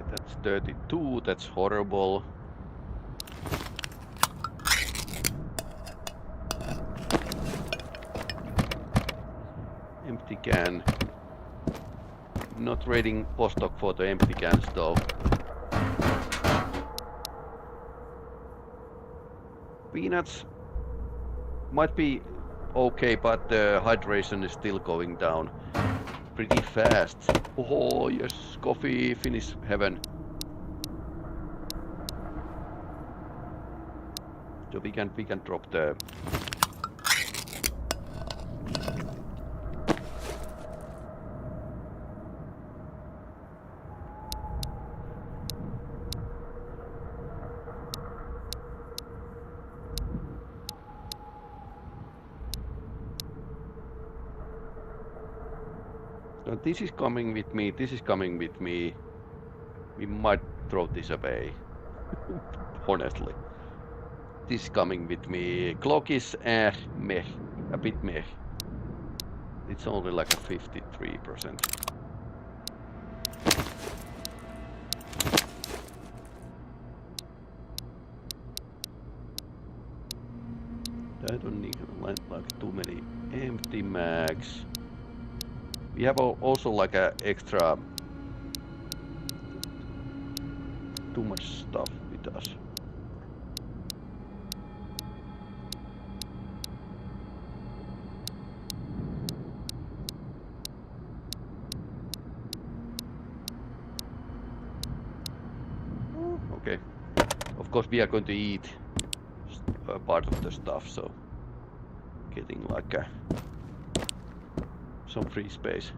That's 32, that's horrible. Empty can. Not raiding Vostok for the empty cans though. Peanuts might be okay, but the hydration is still going down pretty fast. Oh yes, coffee, finish heaven. So we can drop the So this is coming with me, this is coming with me. We might throw this away. Honestly. This is coming with me. Clock is meh, a bit meh. It's only like a 53%. I don't need like too many empty mags. We have also like a extra too much stuff with us. Okay. Of course we are going to eat part of the stuff, so getting like some free space.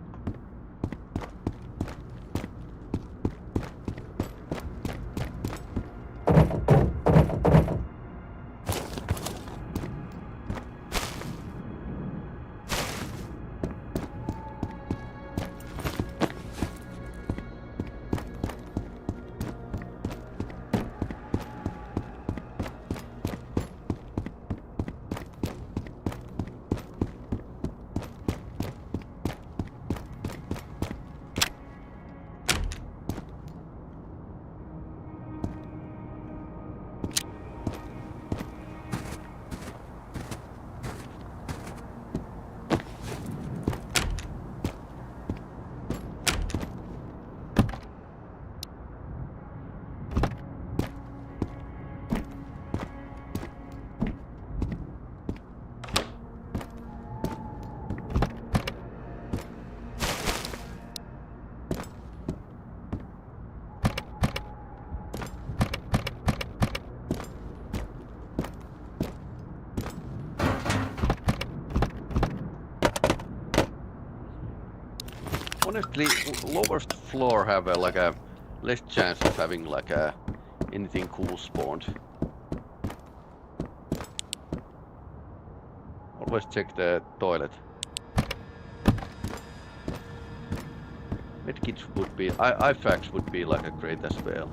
Honestly, lowest floor have like a less chance of having like anything cool spawned. Always check the toilet. Medkits would be, IFAKs would be like a great as well.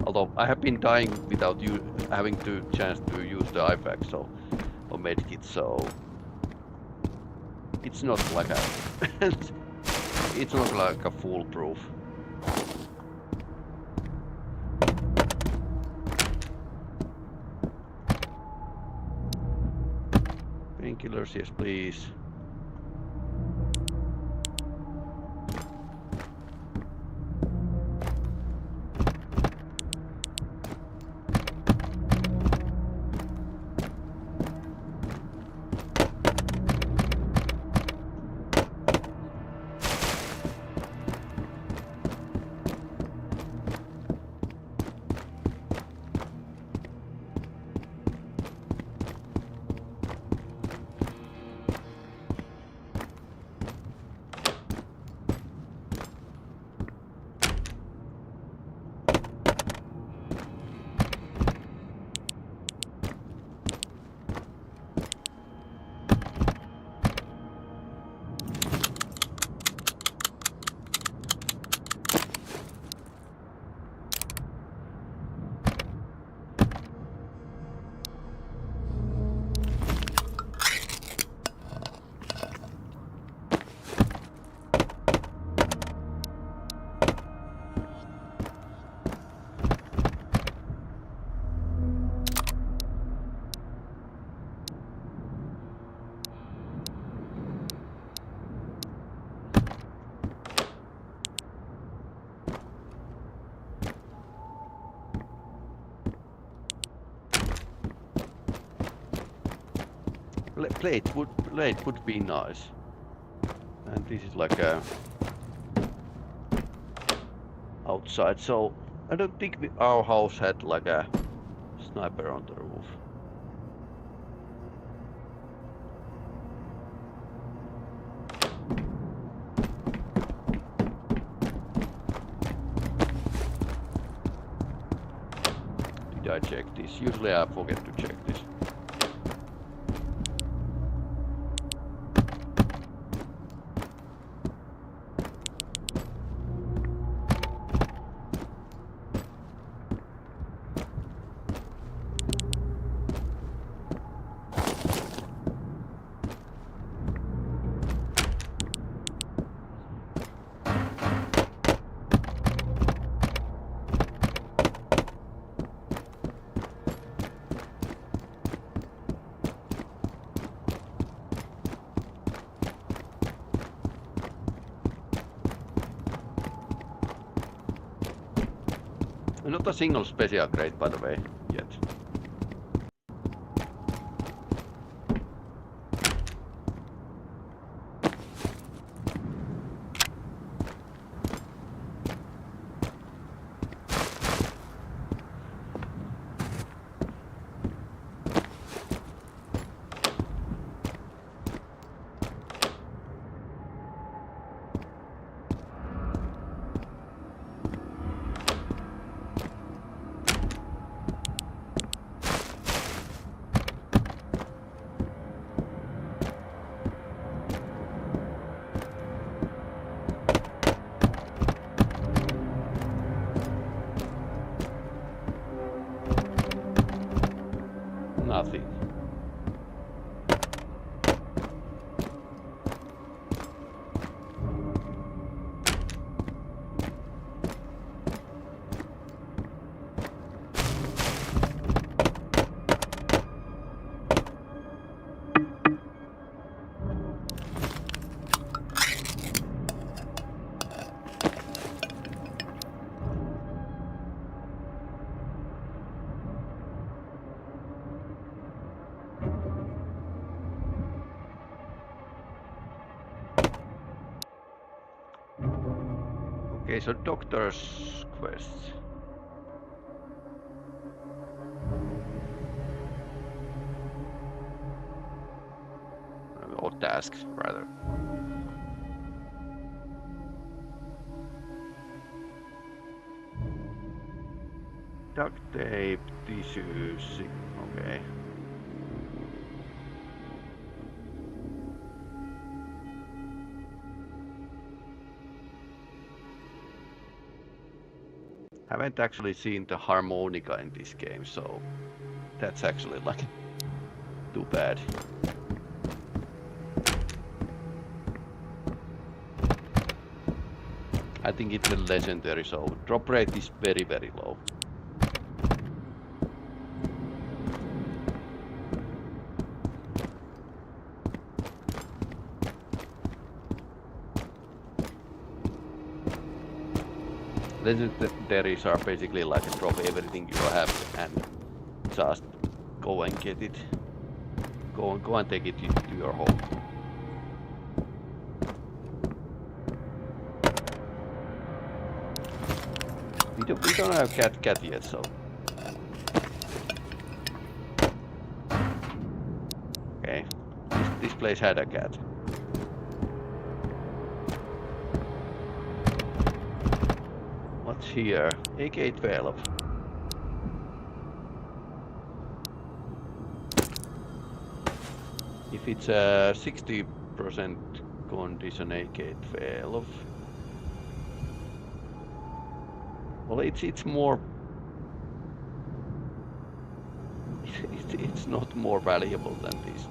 Although I have been dying without you having the chance to use the IFAK, so or medkit, so it's not like a it's not like a foolproof. Painkillers, yes please. Plate would be nice. And this is like a outside, so I don't think our house had like a sniper on the roof. Did I check this? Usually I forget to check this. Not a single special crate, by the way, yet. Nothing. Okay, so doctor's quest. Or tasks, rather. Duct tape, tissues, okay. Haven't actually seen the harmonica in this game, so that's actually like too bad. I think it's a legendary, so drop rate is very, very low. Legendaries are basically like a drop everything you have and just go and get it. Go and take it to your home. We don't have cat yet, so. Okay, this place had a cat. What's here? AK-12. If it's a 60% condition AK-12. Well, it's more. It's not more valuable than this.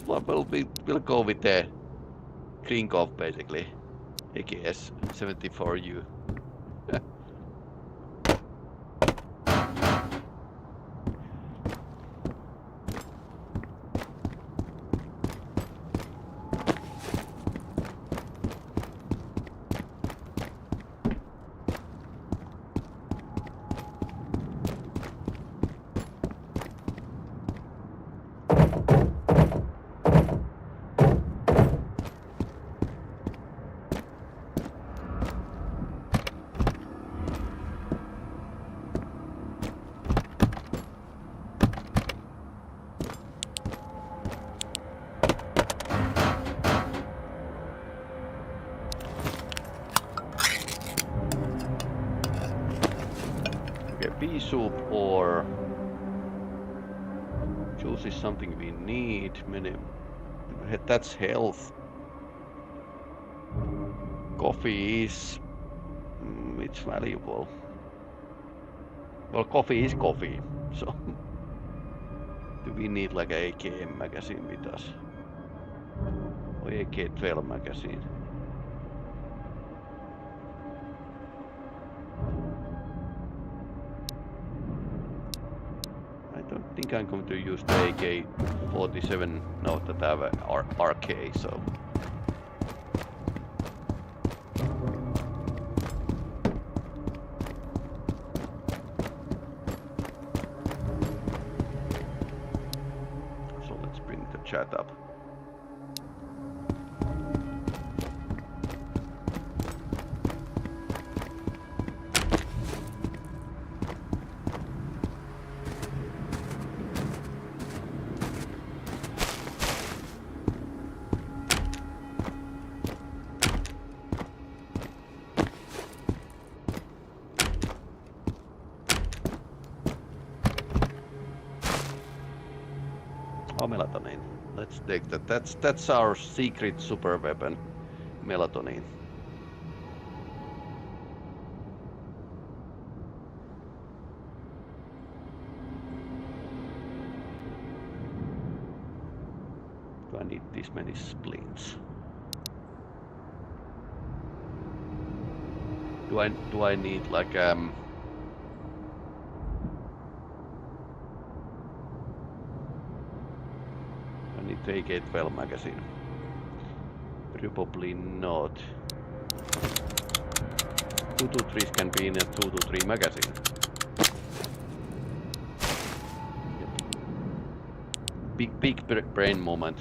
Well, we'll go with the Krinkov basically. AKS 74U. pea soup or juice is something we need. That's health. Coffee is... it's valuable. Well, coffee is coffee, so... do we need like a AKM magazine with us? Or AK-12 magazine? I don't think I'm going to use the AK-47 now that I have an RK, so... so let's bring the chat up. Oh, melatonin. Let's take that. That's our secret super weapon, melatonin. Do I need this many splints? Do I need like the AK-12 magazine? Probably not. 223s can be in a 223 magazine. Yep. Big brain moment.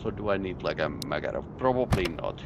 So do I need like a Makarov? Probably not.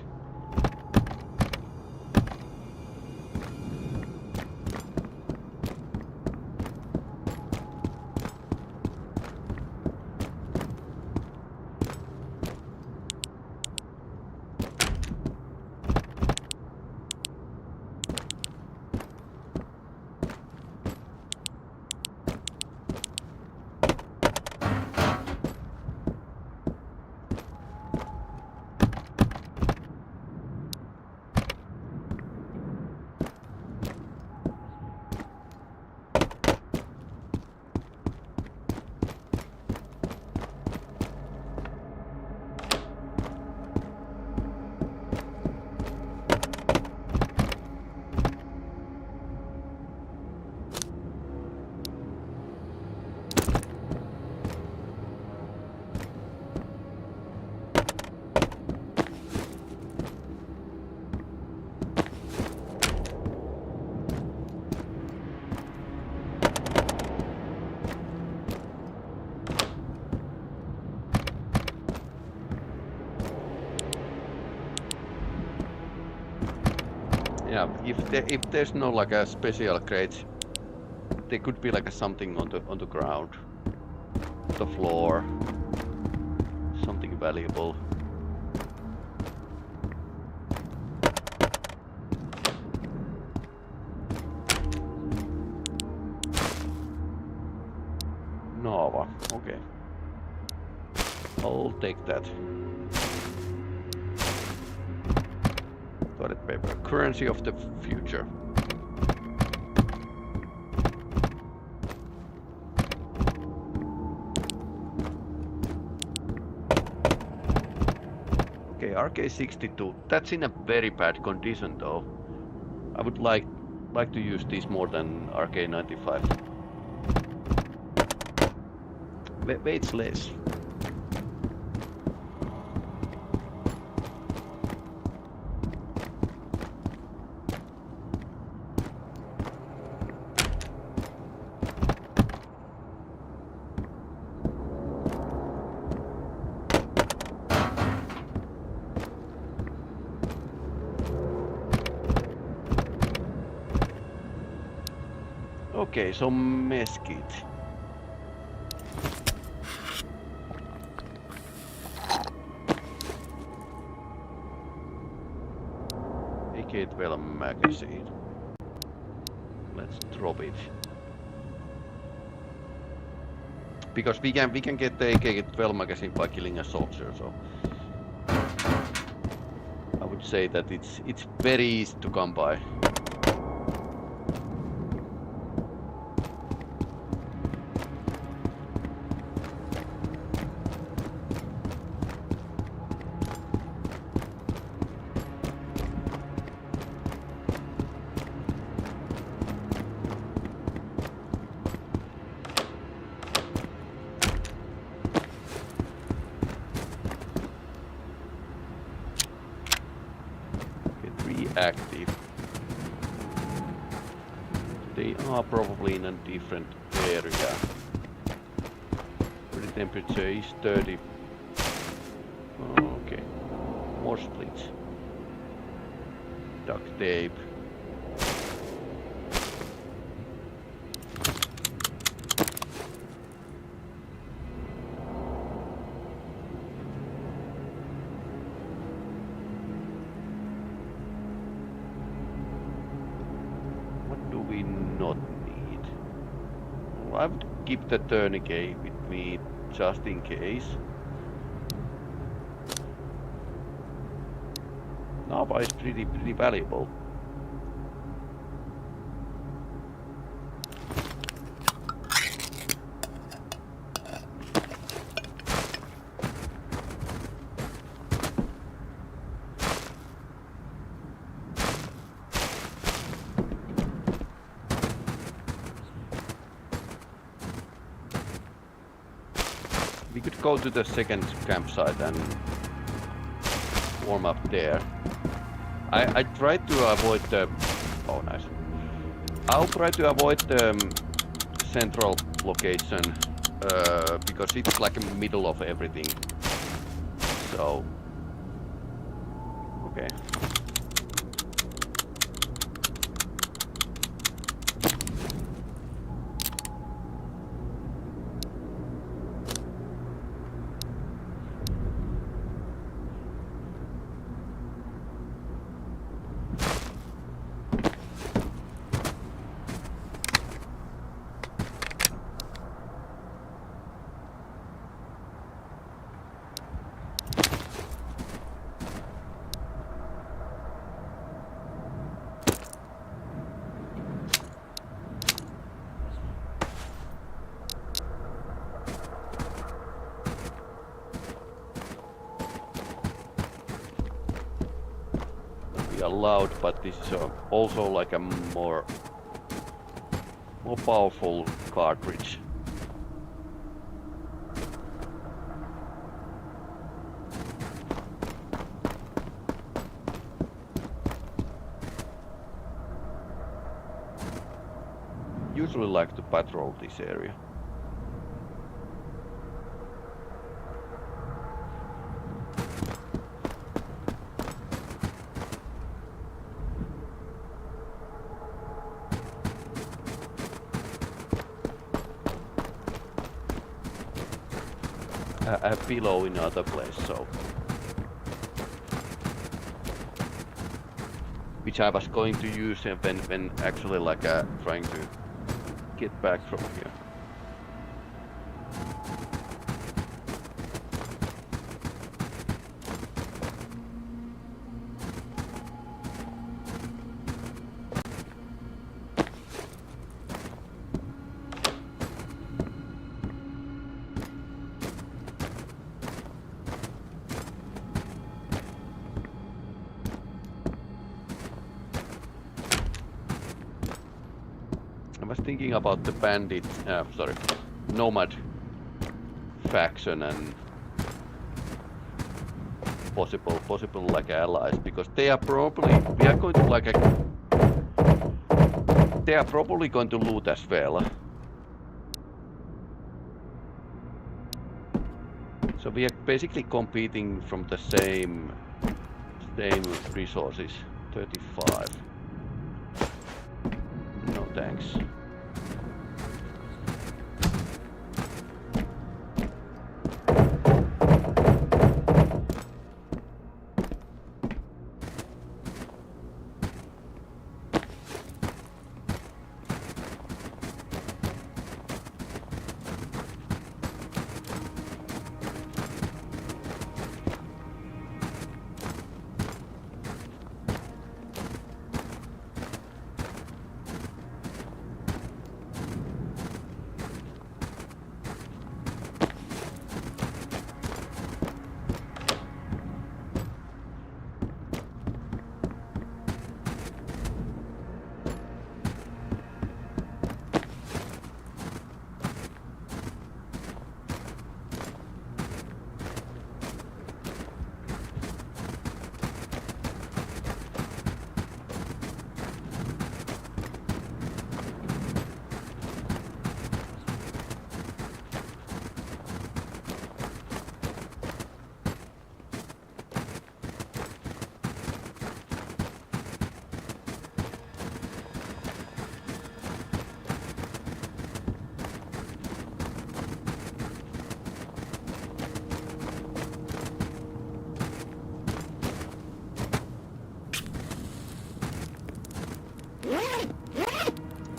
Yeah, if there's no like a special crates, there could be like a something on the ground, the floor, something valuable. Nova, okay. I'll take that. Toilet paper, currency of the future. Okay, RK62. That's in a very bad condition though. I would like to use this more than RK95. Weight's less. Okay, so mesquite. AK-12 magazine. Let's drop it. Because we can get the AK-12 magazine by killing a soldier, so I would say that it's very easy to come by. Active. They are probably in a different area. The temperature is 30. Oh, okay. More splits. Duct tape. I would keep the tourniquet with me just in case. Napa is pretty valuable. We could go to the second campsite and warm up there. I tried to avoid the... Oh, nice. I'll try to avoid the central location because it's like in the middle of everything. So... Okay. Loud, but this is also like a more powerful cartridge. Usually like to patrol this area. I have pillow in other place, so which I was going to use when actually like trying to get back from here. I was thinking about the bandit, nomad faction and possible like allies, because they are probably they are probably going to loot as well. So we are basically competing from the same resources. 35. No thanks.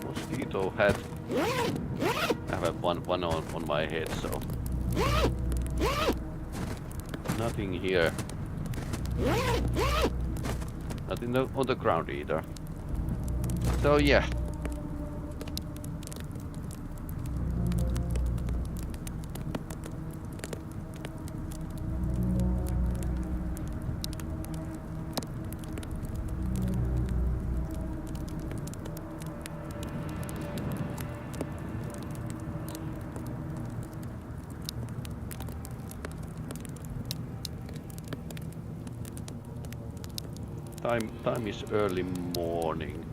Mosquito hat. I have one on my head, so nothing here. Nothing on the ground either. So yeah. Time is early morning.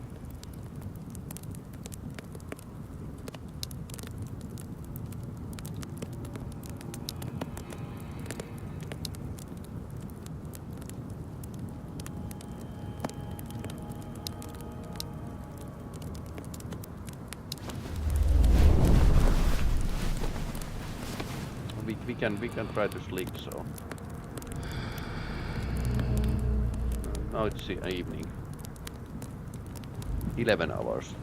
We can try to sleep, so. Now it's the evening. 11 hours.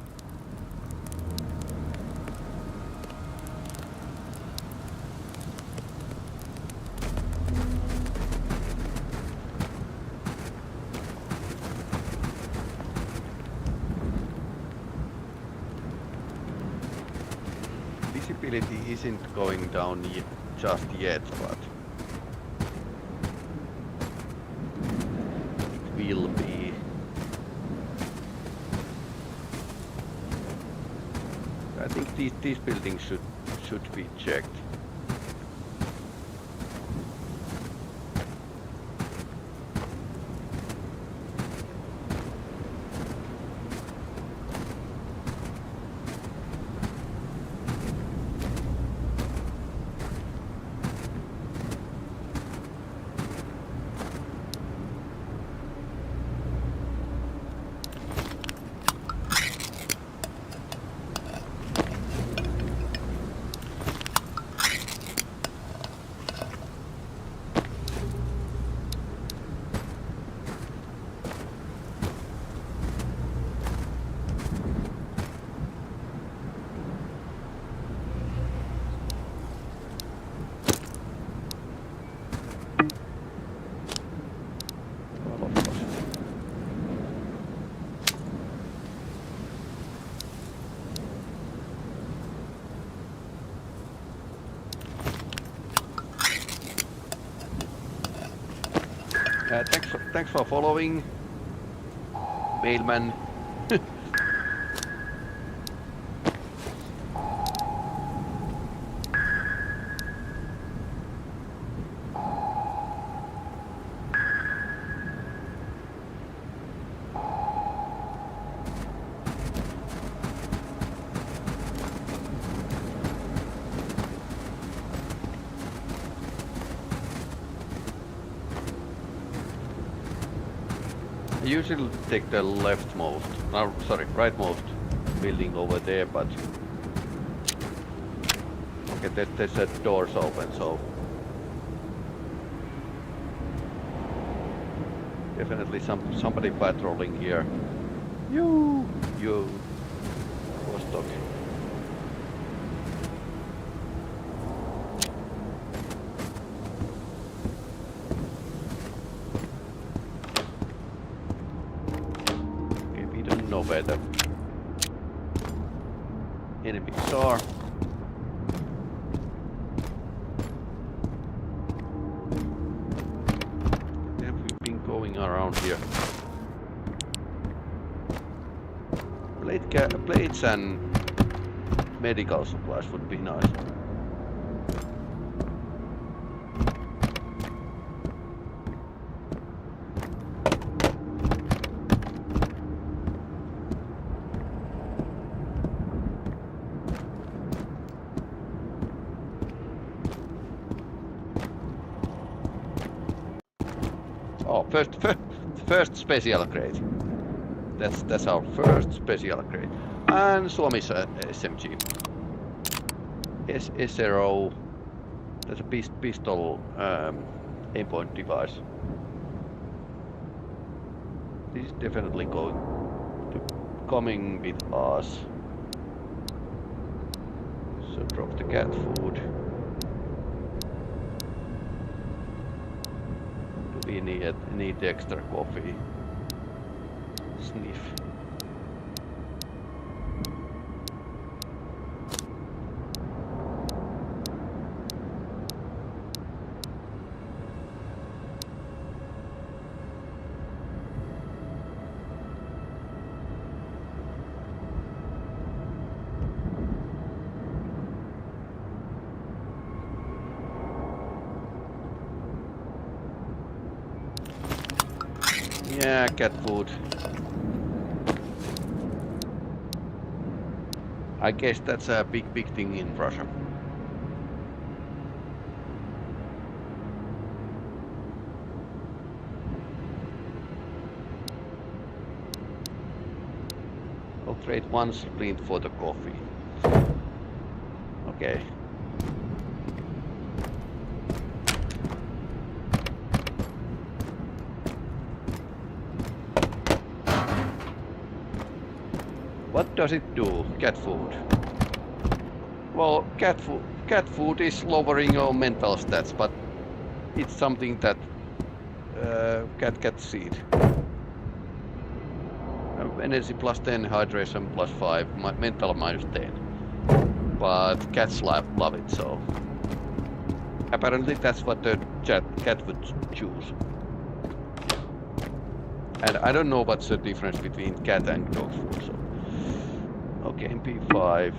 Visibility isn't going down just yet, but it will be. I think these buildings should be checked. Thanks for following, mailman. I usually take the leftmost, no, sorry, rightmost building over there, but Okay, there's a doors open, so definitely somebody patrolling here. You Vostok. Okay, we don't know where the enemies are. Have we been going around here? Plates and medical supplies would be nice. Oh, first special crate. That's our first special crate. And Suomi's SMG. SRO. That's a pistol aimpoint device. This is definitely coming with us. So drop the cat food. Do we need extra coffee? Sniff. Yeah, cat food. I guess that's a big thing in Russia. I'll trade one splint for the coffee. Okay. What does it do, cat food? Well, cat food is lowering your mental stats, but it's something that cat seed. Energy plus 10, hydration plus 5, mental minus 10. But cats love it, so apparently that's what the cat would choose. And I don't know what's the difference between cat and dog food, so. Okay, MP5.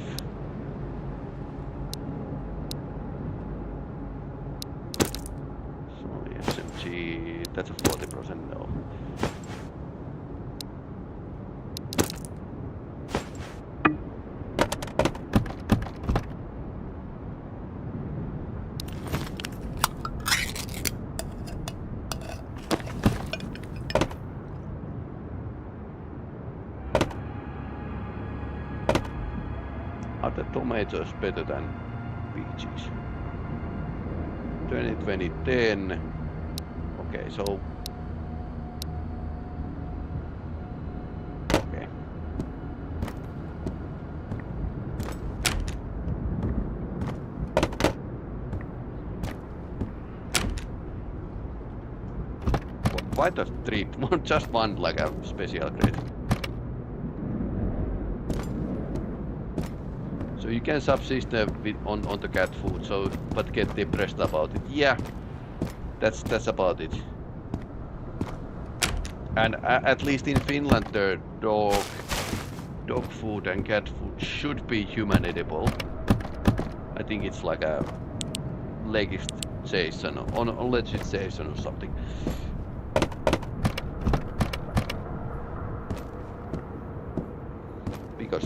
So SMG, that's a 40% no. Are the tomatoes better than peaches? 2010. Okay, so okay. Why does three? Just one like a special grade. So you can subsist on the cat food, so but get depressed about it. Yeah, that's about it. And at least in Finland, the dog food and cat food should be human edible. I think it's like a legislation on legislation or something.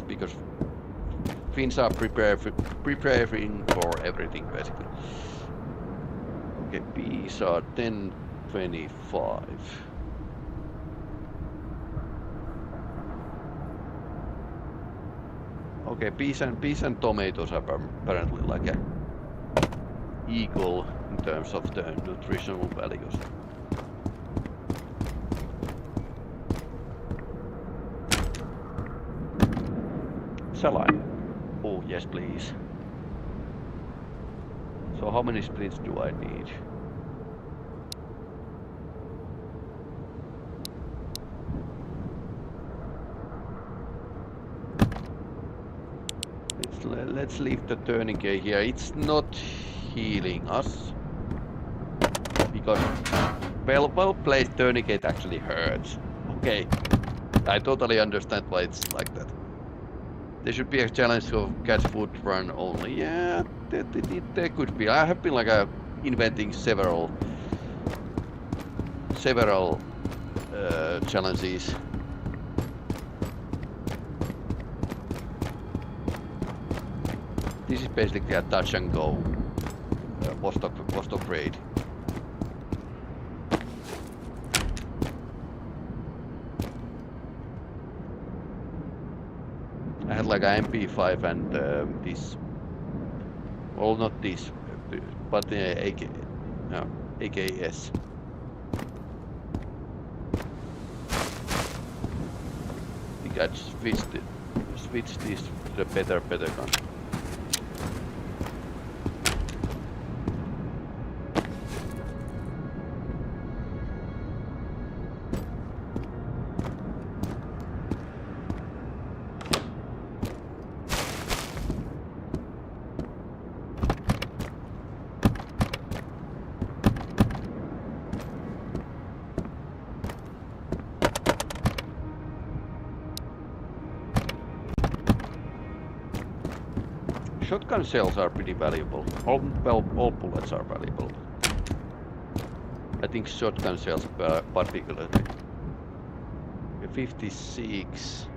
Because Finns are preparing for everything basically. Okay, bees are 10.25. Okay, peas and tomatoes are apparently like a equal in terms of the nutritional values. Saline. Oh, yes, please. So how many splints do I need? Let's leave the tourniquet here. It's not healing us. Because well-placed tourniquet actually hurts. Okay. I totally understand why it's like that. There should be a challenge of catch food run only. Yeah, there could be. I have been like inventing several challenges. This is basically a touch and go Vostok raid. I had like a MP5 and this, well, not this, but AKS. I think I switched this to the better gun. Shotgun shells are pretty valuable. All bullets are valuable. I think shotgun shells particularly. 56.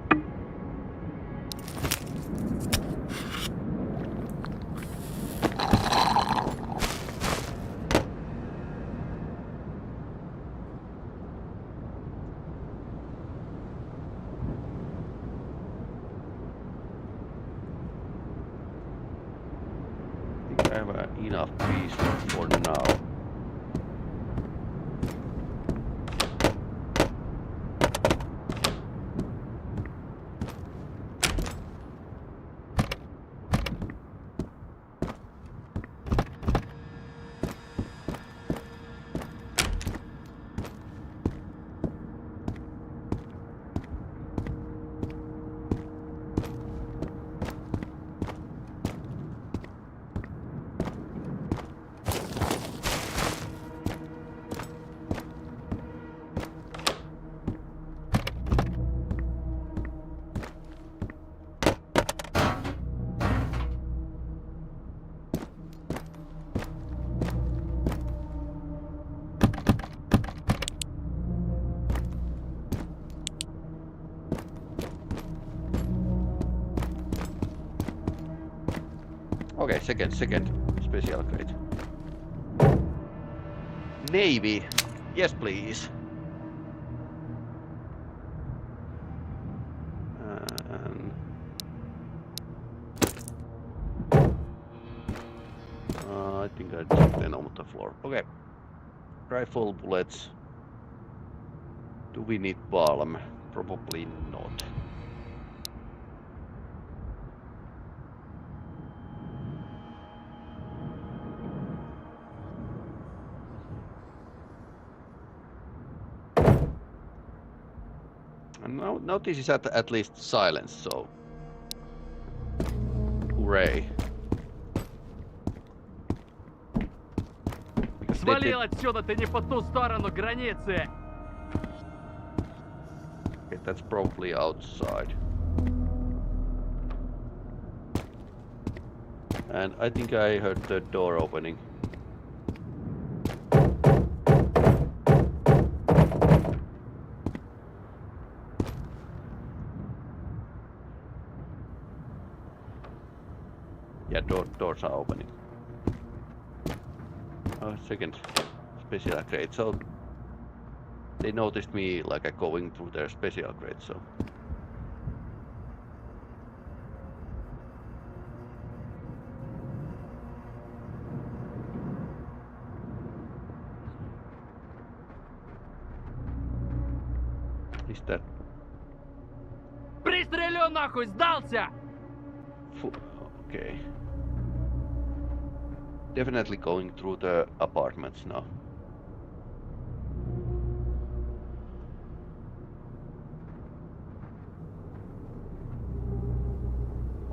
I have enough peace for now. Okay, second special crate. Navy, yes please. I think I checked them on the floor. Okay. Rifle bullets. Do we need balm? Probably not. And now this is at least silence, so hooray. Свалил отсюда, ты не по ту сторону границы! Okay, that's probably outside. And I think I heard the door opening. Yeah, doors are opening. Second special crate, so they noticed me like going through their special crate, so Is that Пристрелю нахуй, сдался! okay? Definitely going through the apartments now.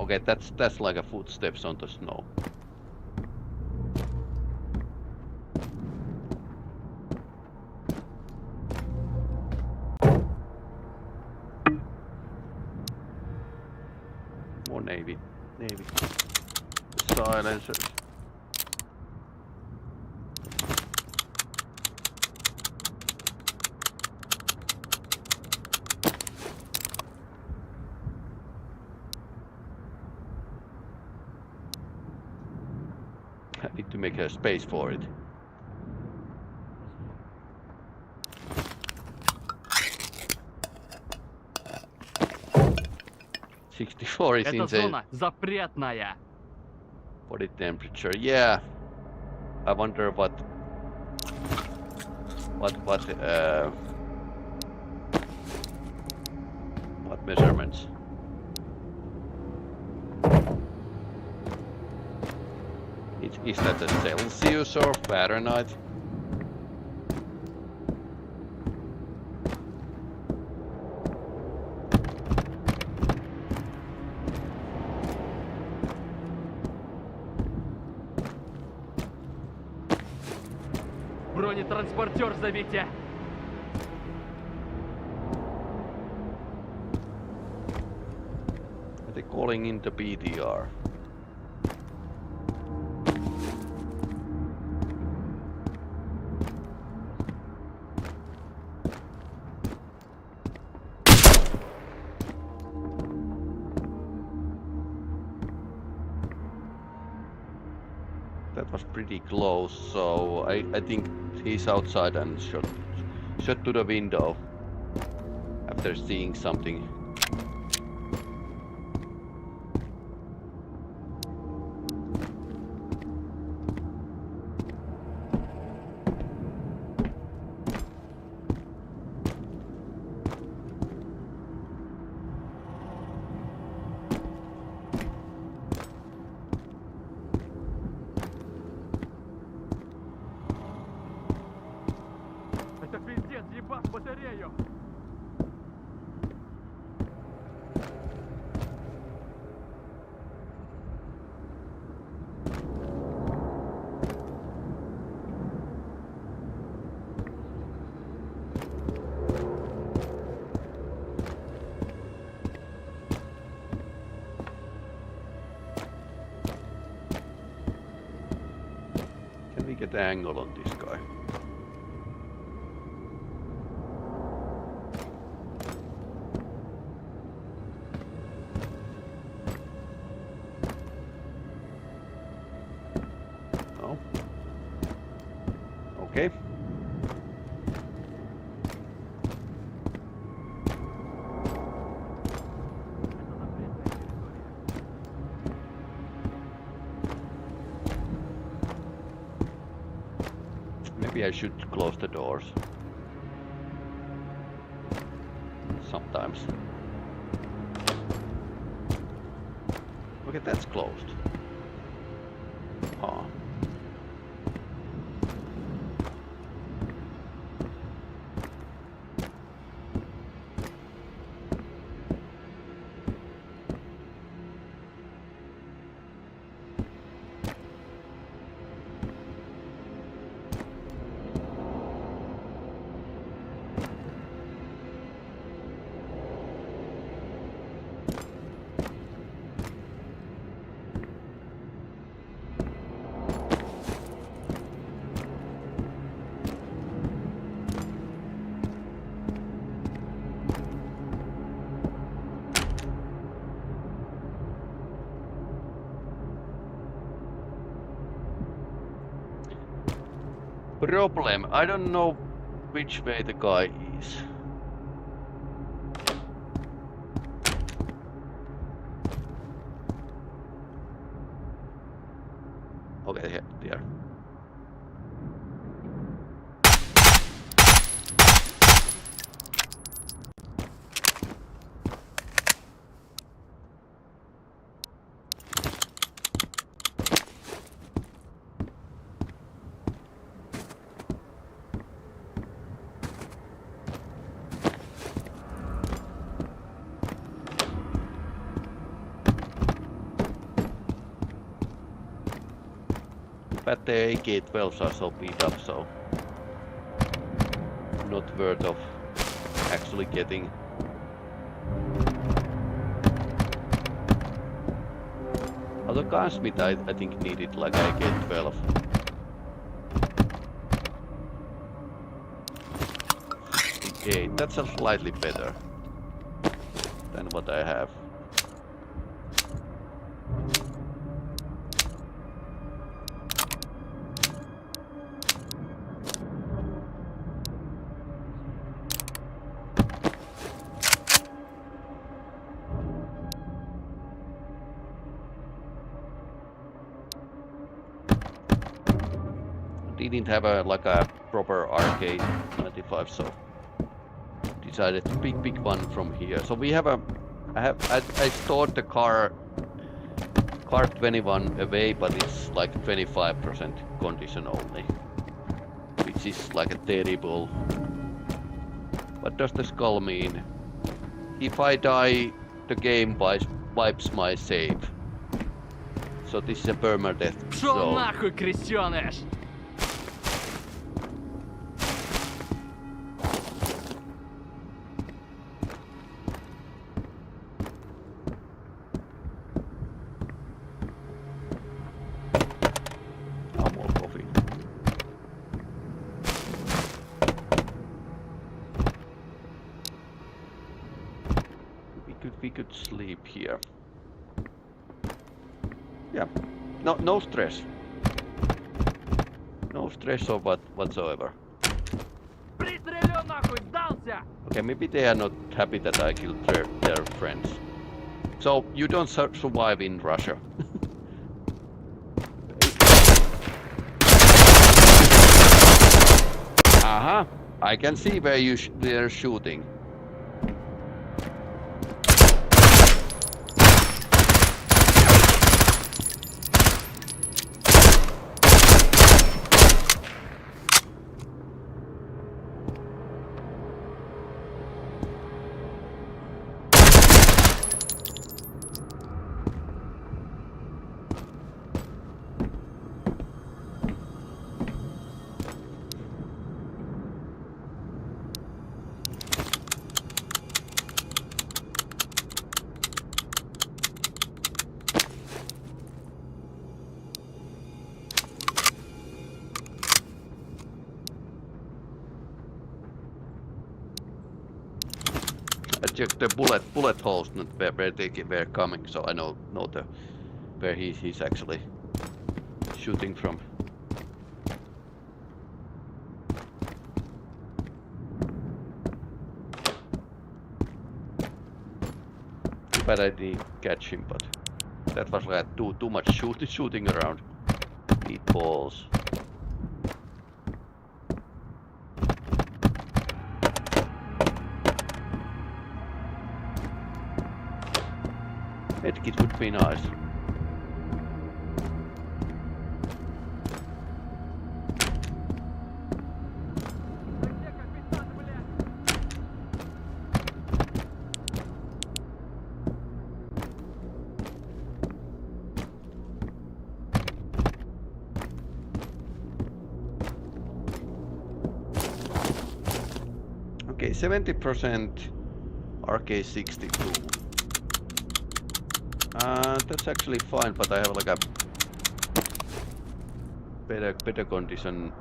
Okay, that's like a footsteps on the snow. More navy. Silencers. I need to make a space for it. $64 is Эта insane. зона запретная. Body temperature, yeah. I wonder what measurements. Is that a Celsius or Fahrenheit? Бронетранспортер зовите. Are they calling in the BDR? That was pretty close, so I think he's outside and shot to the window after seeing something. Это пиздец, ебать батарею. Can we get the angle on this guy? No. Okay. Maybe I should close the doors. Sometimes. Okay, that's closed. Ah. Problem, I don't know which way the guy is. Okay, there. but the AK-12s are so beat up, so not worth of actually getting. Although gunsmith I think needed like AK-12. 68, that's a slightly better than what I have. Didn't have a proper RK95, so decided to pick one from here. So we have I stored the car 21 away, but it's like 25% condition only, which is like a terrible. What does the skull mean? If I die, the game wipes my save. So this is a permadeath zone. Нахуй, крестёныш! We could sleep here. Yeah, no stress. No stress or whatsoever. Пристрелю нахуй, сдался! Okay, maybe they are not happy that I killed their friends. So you don't survive in Russia. Aha, I can see where they're shooting. I checked the bullet holes where they were coming, so I know where he's actually shooting from. Too bad I didn't catch him, but that was like too much shooting around. Meatballs. Medkit would be nice. Okay, 70% RK62. That's actually fine, but I have like a better condition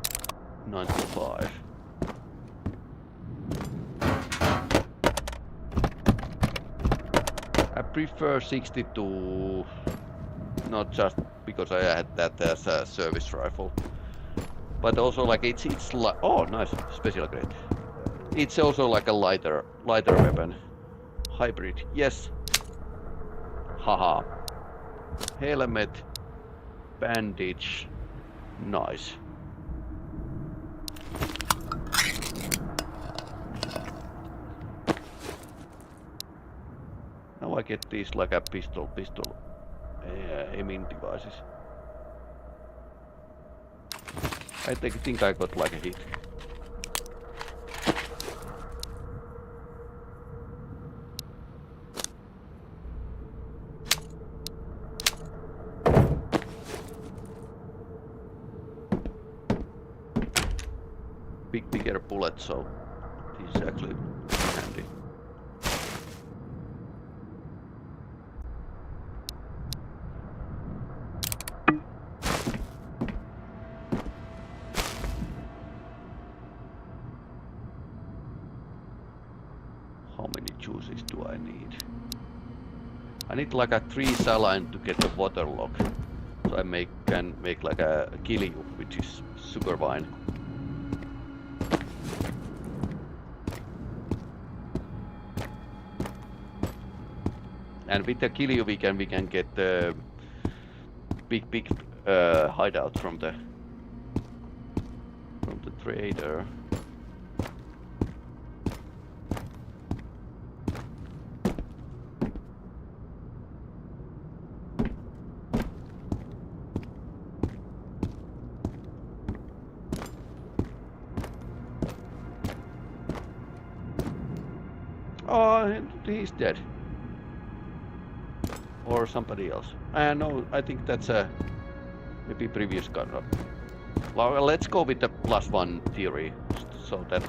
95. I prefer 62, not just because I had that as a service rifle, but also like it's like, oh nice, special grade. It's also like a lighter weapon, hybrid. Yes. Haha. Helmet, bandage, nice. Now I get these like a pistol aiming devices. I think I got like a hit. bigger bullets, so this is actually handy. How many juices do I need? I need like a 3 saline to get the waterlock. So I can make like a gilly, which is sugar wine. And with the gilly we can get the big hideout from the trader. Oh, he's dead. Or somebody else. No, I think that's a maybe previous gun. Well, let's go with the +1 theory, so that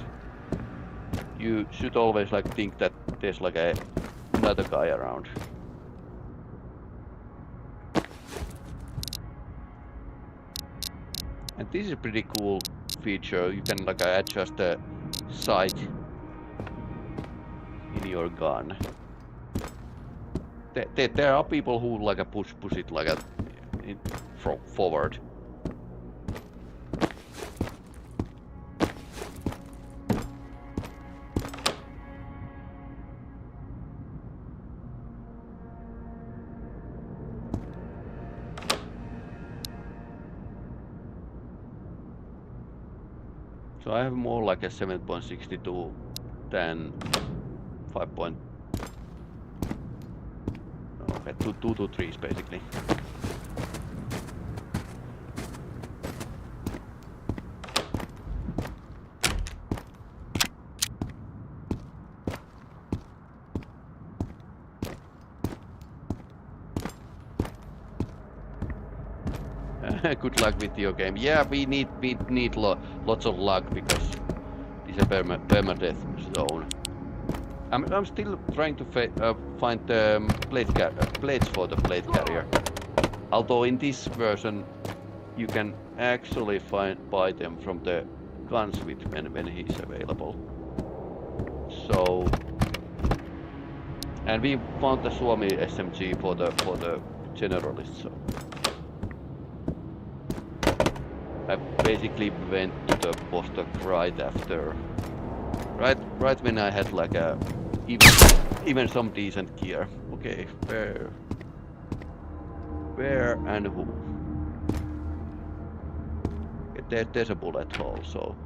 you should always like think that there's like another guy around. And this is a pretty cool feature. You can like adjust the sight in your gun. There are people who like push it like forward. So I have more like a 7.62 than 5. Okay, 2 to 3s basically. Good luck with your game. Yeah, we need lots of luck because it's a permadeath zone. I'm still trying to find the plates for the plate carrier. Although in this version you can actually buy them from the gunsmith when he's available. So, and we found the Suomi SMG for the generalist. So I basically went to the Vostok right after, right when I had like even some decent gear. Okay, where and who? Okay, there's a bullet hole. So,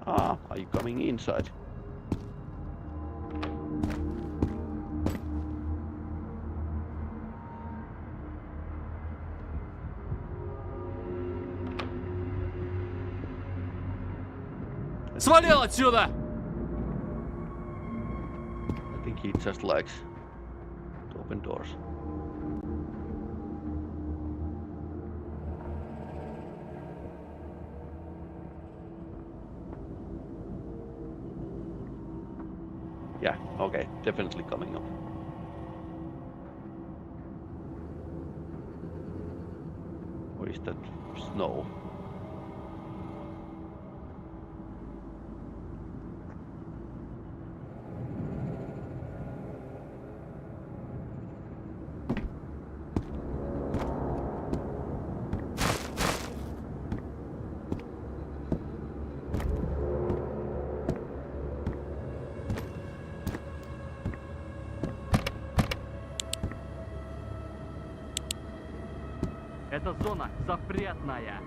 are you coming inside? Свалил отсюда! I think he just likes to open doors. Yeah, okay, definitely coming up. Or is that snow? Эта зона запретная.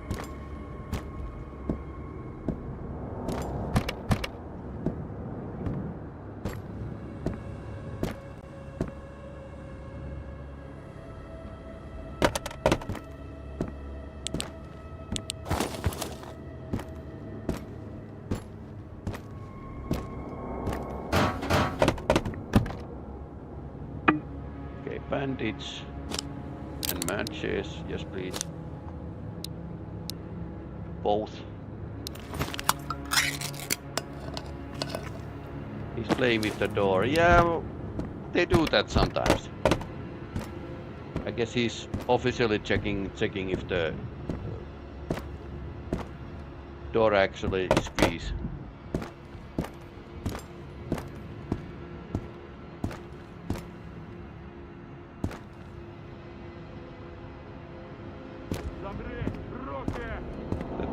Okay, bandage. And matches, yes please. Both. He's playing with the door. Yeah, they do that sometimes. I guess he's officially checking if the door actually squeeze.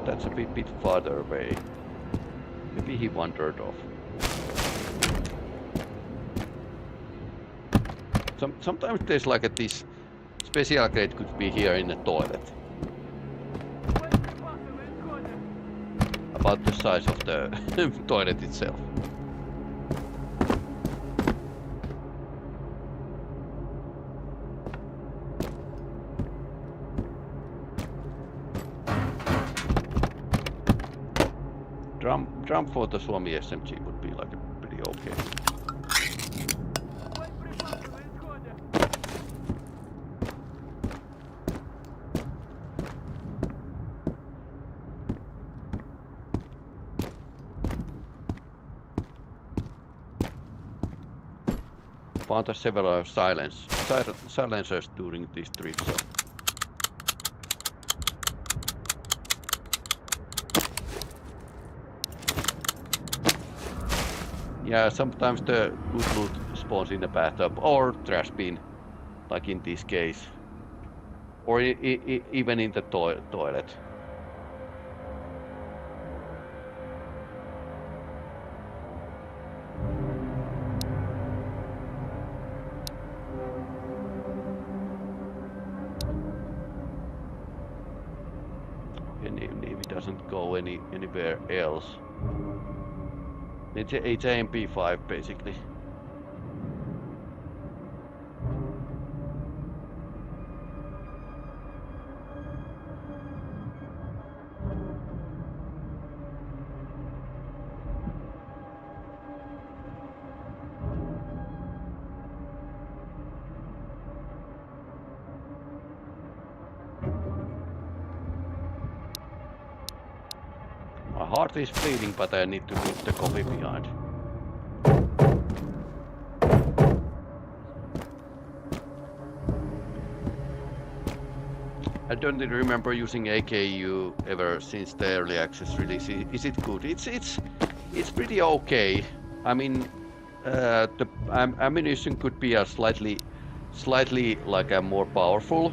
That's a bit farther away. Maybe he wandered off. Sometimes there's like this special crate could be here in the toilet. About the size of the toilet itself. Drum for the Suomi SMG would be like a pretty okay. Found several silencers during this trip, so. Yeah, sometimes the good loot spawns in the bathtub or trash bin, like in this case, or even in the toilet. Navy doesn't go anywhere else. It's a MP5 basically. My heart is bleeding, but I need to leave the coffee behind. I don't remember using AKU ever since the early access release. Is it good? It's pretty okay. I mean, the ammunition could be a slightly like a more powerful,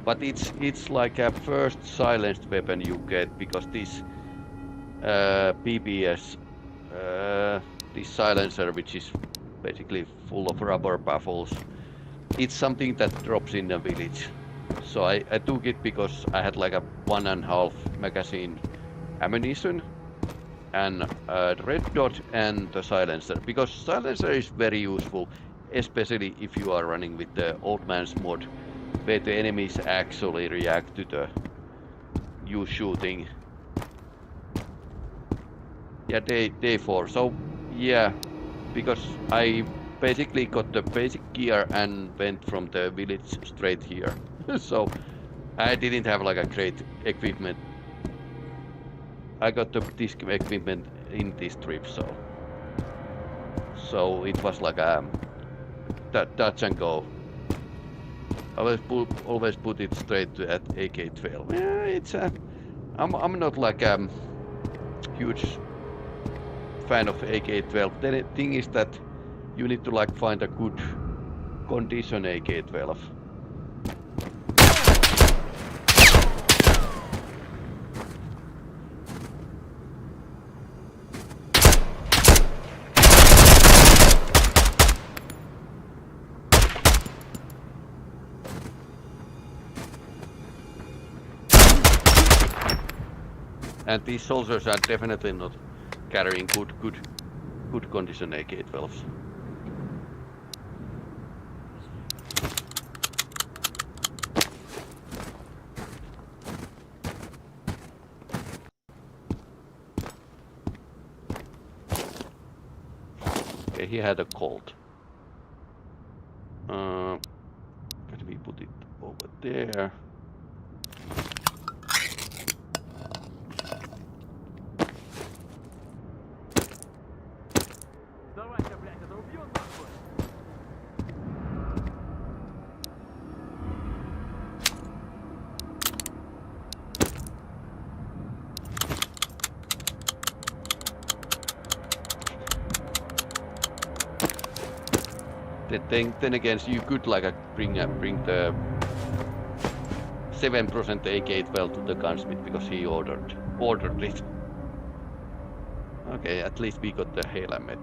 but it's like a first silenced weapon you get because this PBS, this silencer, which is basically full of rubber baffles, it's something that drops in a village. So I took it because I had like a 1.5 magazine ammunition and the red dot and the silencer, because silencer is very useful, especially if you are running with the old man's mod, where the enemies actually react to you shooting. Yeah, day 4. So yeah, because I basically got the basic gear and went from the village straight here. So I didn't have like a great equipment. I got this equipment in this trip, so it was like a touch and go. I always put it straight at AK-12. Yeah, I'm not like a huge fan of AK-12. The thing is that you need to like find a good condition AK-12. And these soldiers are definitely not carrying good condition AK-12s. Okay, he had a Colt. Can we put it over there? Then again, you could like bring the 7% AK-12 to the gunsmith because he ordered it. Okay, at least we got the helmet.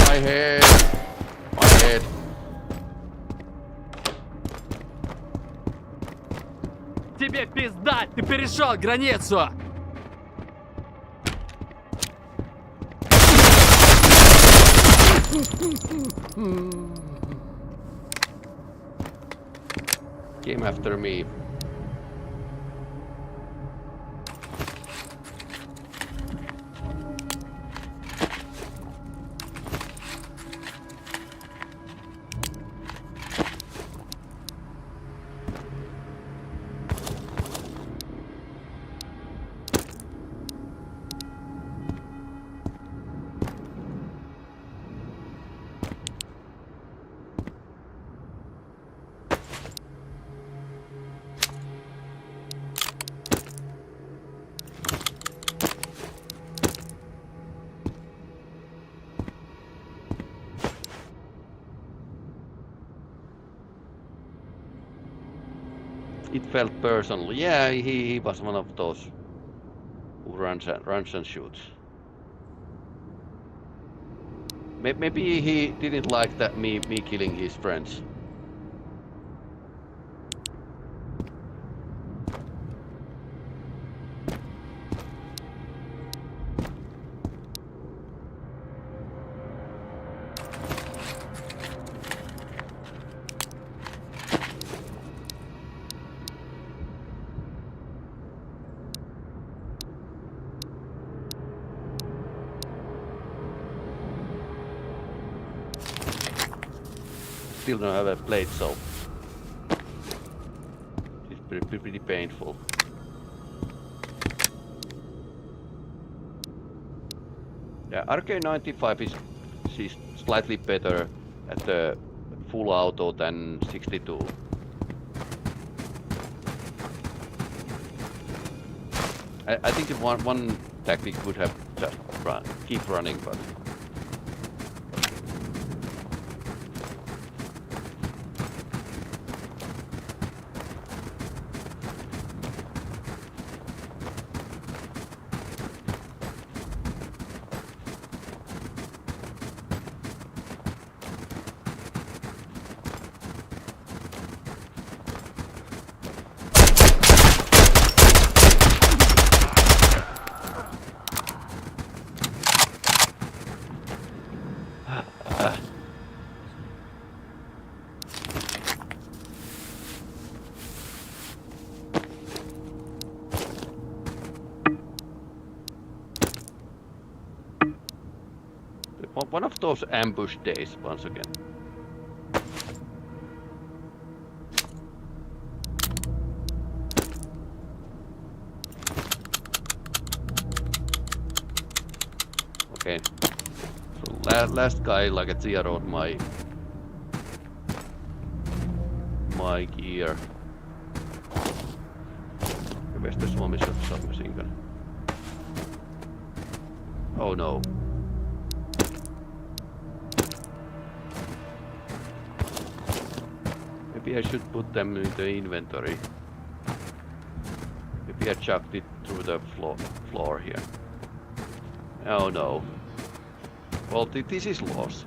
My head! Тебе пизда! Ты перешел границу! Came after me. It felt personal. Yeah, he was one of those who runs and shoots. Maybe he didn't like that me killing his friends. Still don't have a blade, so it's pretty painful. Yeah, RK95 is slightly better at the full auto than 62. I think one tactic would have just keep running, but. One of those ambush days once again. Okay. So last guy like a zeroed my gear. Where's the Suomi submachine gun? Oh no. Maybe I should put them in the inventory. Maybe I chucked it through the floor here. Oh no. Well, this is loss.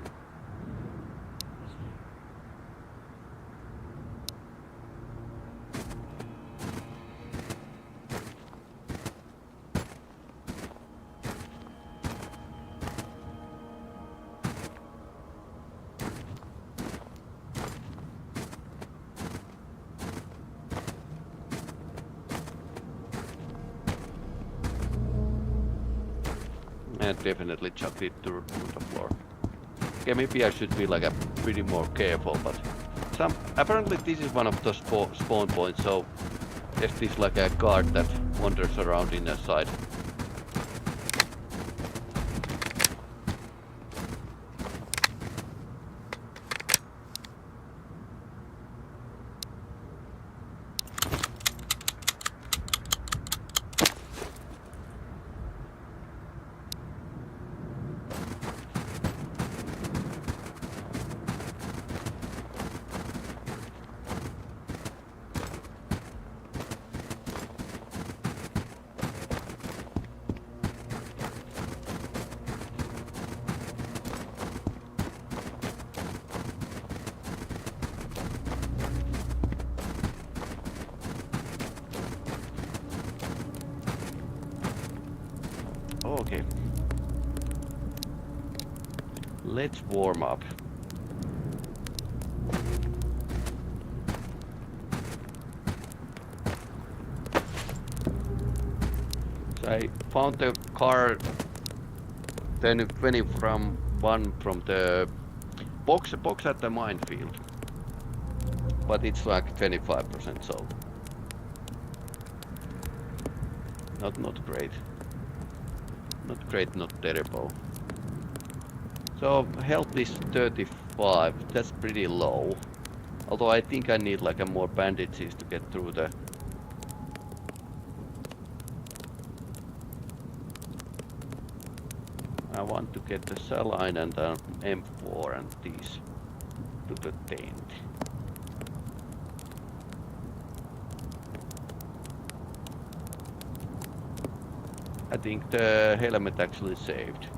And definitely chucked it to the floor. Okay, maybe I should be like a pretty more careful, but apparently this is one of the spawn points, so there's this like a guard that wanders around in the side. Okay. Let's warm up. So I found the car 10-20 from the box at the minefield, but it's like 25%, so not great. Not great, not terrible. So health is 35. That's pretty low. Although I think I need like a more bandages to get through the. I want to get the saline and the M4 and these to the tent. I think the helmet actually saved.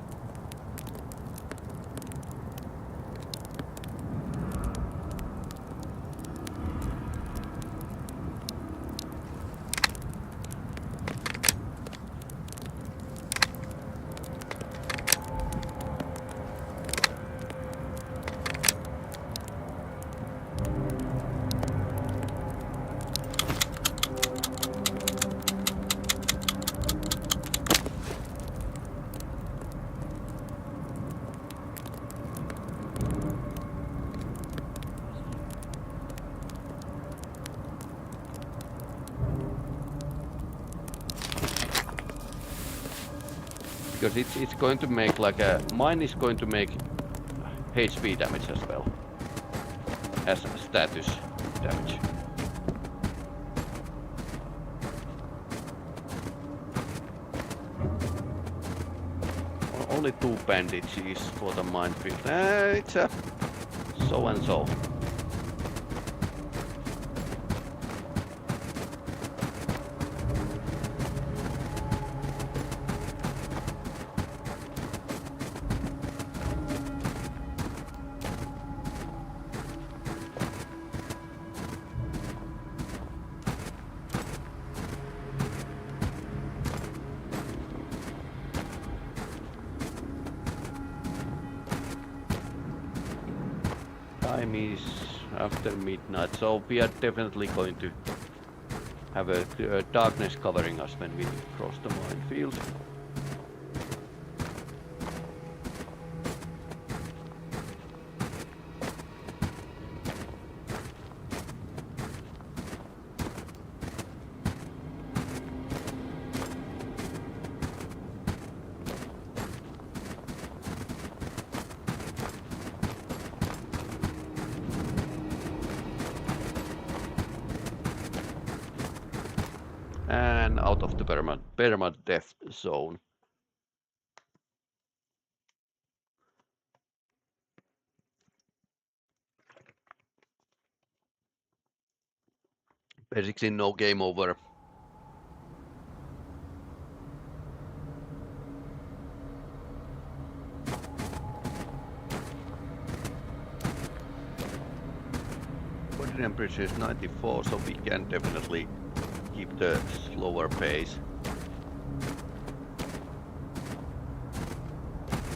Because it's going to make like a mine is going to make HP damage as well as status damage. Only 2 bandages for the minefield. It's a so and so. Time is after midnight, so we are definitely going to have a darkness covering us when we cross the minefield. And out of the permanent death zone. Basically no game over. Body temperature is 94, so we can definitely keep the slower pace.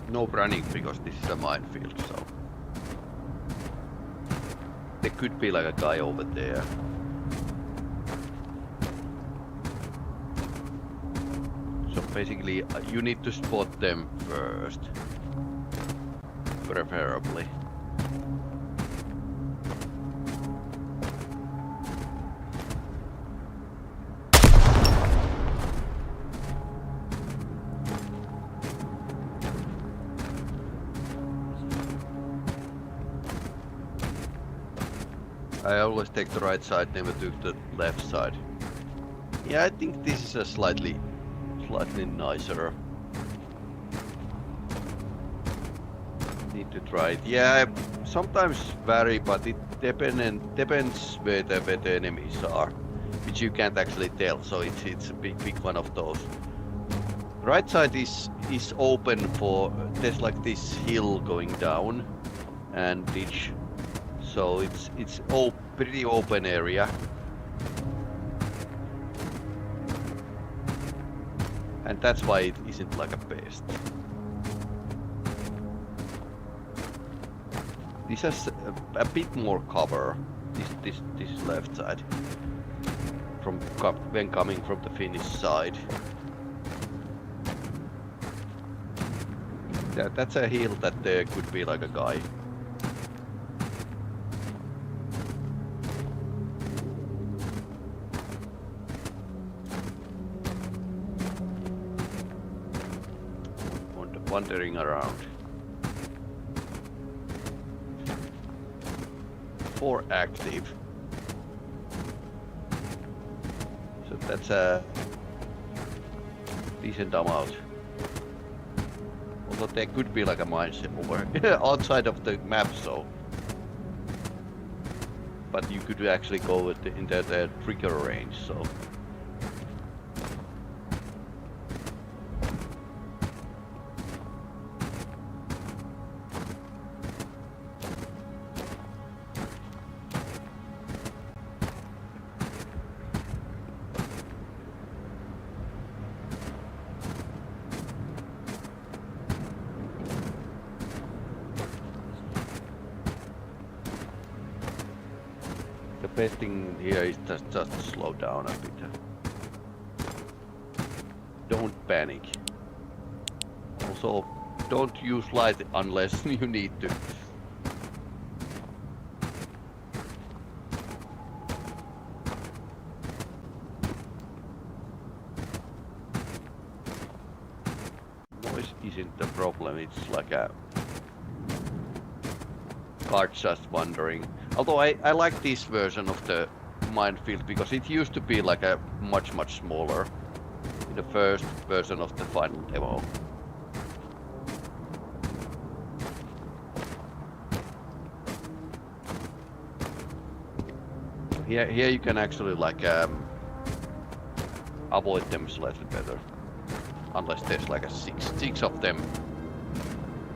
No running because this is a minefield, so there could be like a guy over there. So basically you need to spot them first, preferably. I always take the right side, never took the left side. Yeah, I think this is a slightly nicer. Need to try it. Yeah, sometimes vary, but it depends where the enemies are, which you can't actually tell. So it's a big one of those. Right side is open for there's like this hill going down and ditch. So it's pretty open area. And that's why it isn't like a best. This has a bit more cover, this left side, when coming from the Finnish side. That's a hill that there could be like a guy. Wandering around. 4 active. So that's a decent amount. Although there could be like a mindset over outside of the map, so. But you could actually go with into the trigger range, so. Best thing here is just slow down a bit. Don't panic. Also, don't use light unless you need to. Noise isn't the problem, it's like a card just wandering. Although I like this version of the minefield because it used to be like a much smaller in the first version of the final demo. Here you can actually like avoid them slightly better, unless there's like a six of them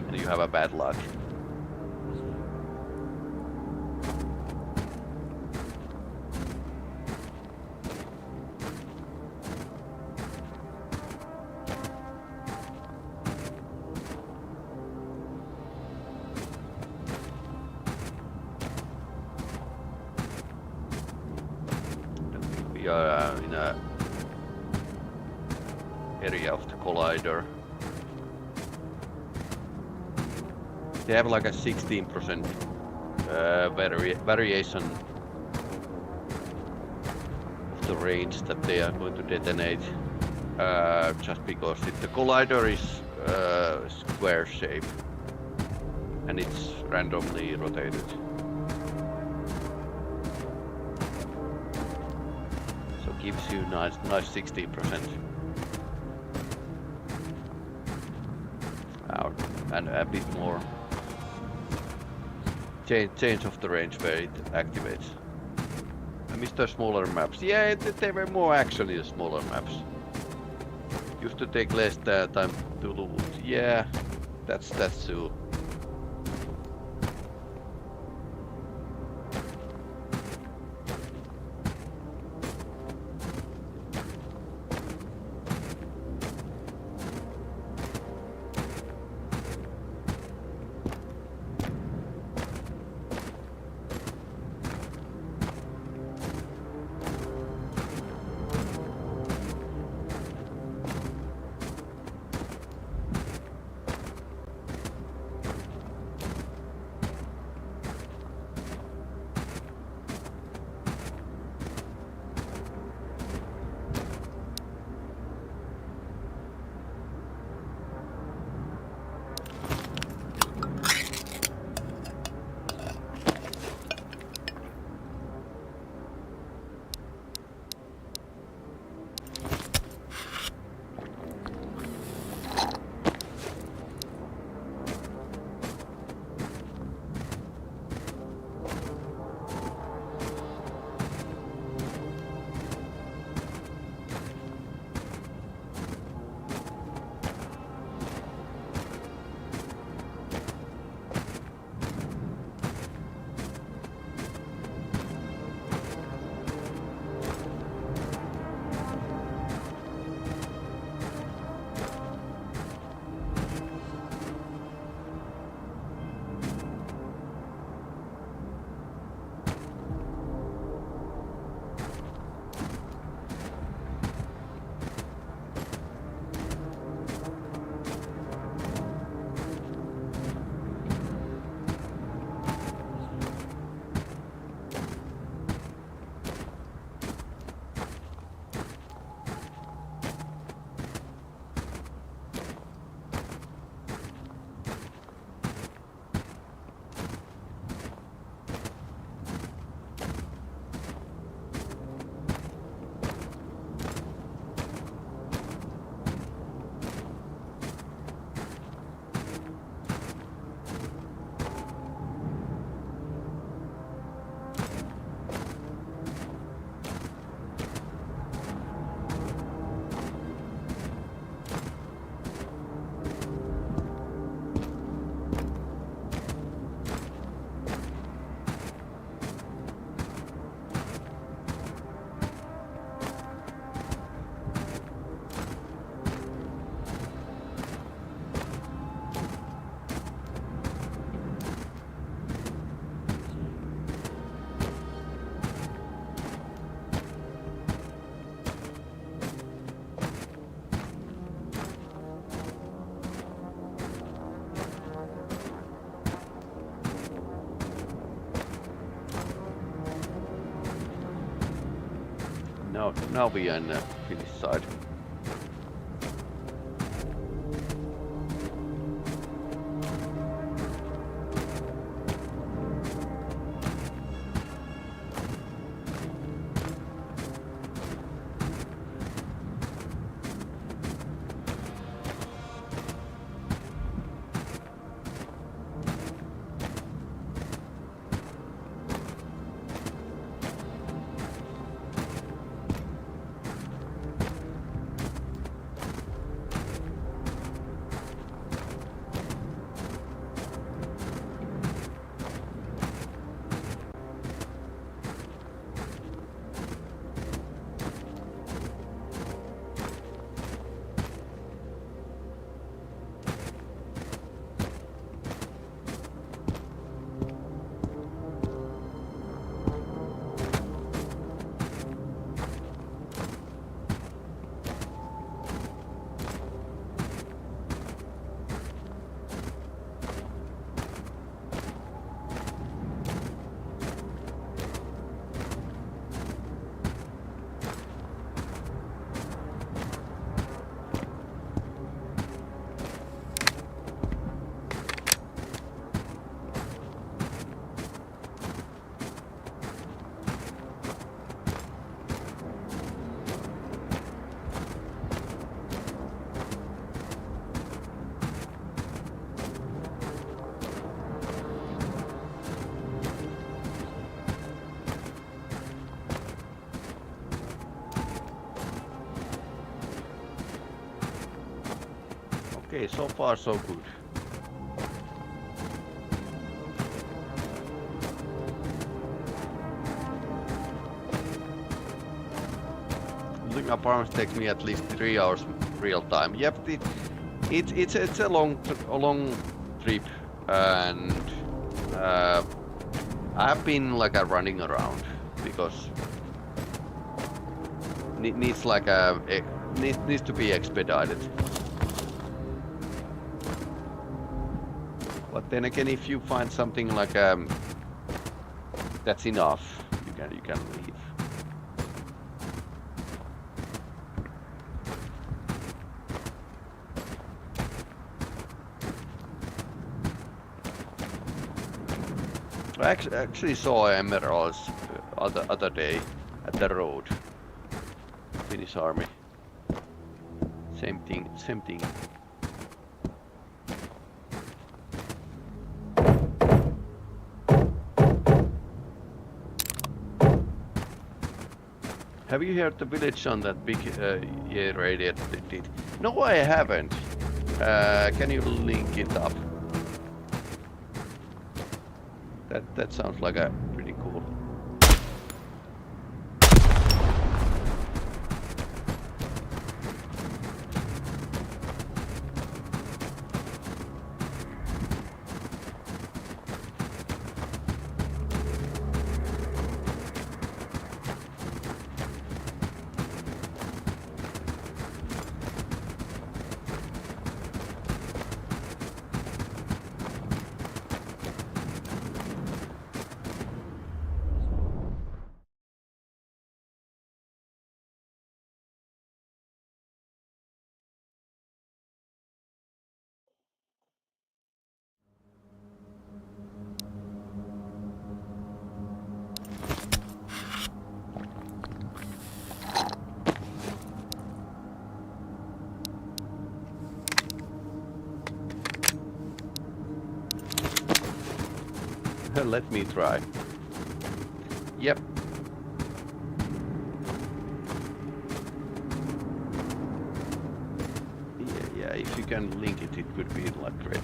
and you have a bad luck. We are in a area of the collider. They have like a 16% variation of the range that they are going to detonate, just because the collider is square shape and it's randomly rotated. Gives you nice 16% out and a bit more change of the range where it activates. I missed the smaller maps. Yeah, there were more action in the smaller maps. Used to take less time to loot. Yeah, that's true. Now we are in the Finnish side. Okay, so far so good. Looking up arms takes me at least 3 hours real time. Yep, it's a long trip, and I've been like running around because needs like needs to be expedited. But then again, if you find something like that's enough, you can leave. I actually saw emeralds other day at the road. Finnish army. Same thing. Have you heard the village on that big radiator they did? No, I haven't. Can you link it up? That sounds like a pretty cool. Let me try. Yep. Yeah, if you can link it, it would be like great.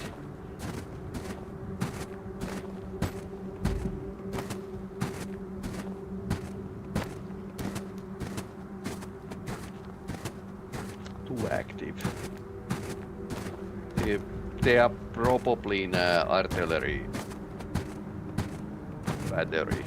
Too active. They are probably in artillery battery.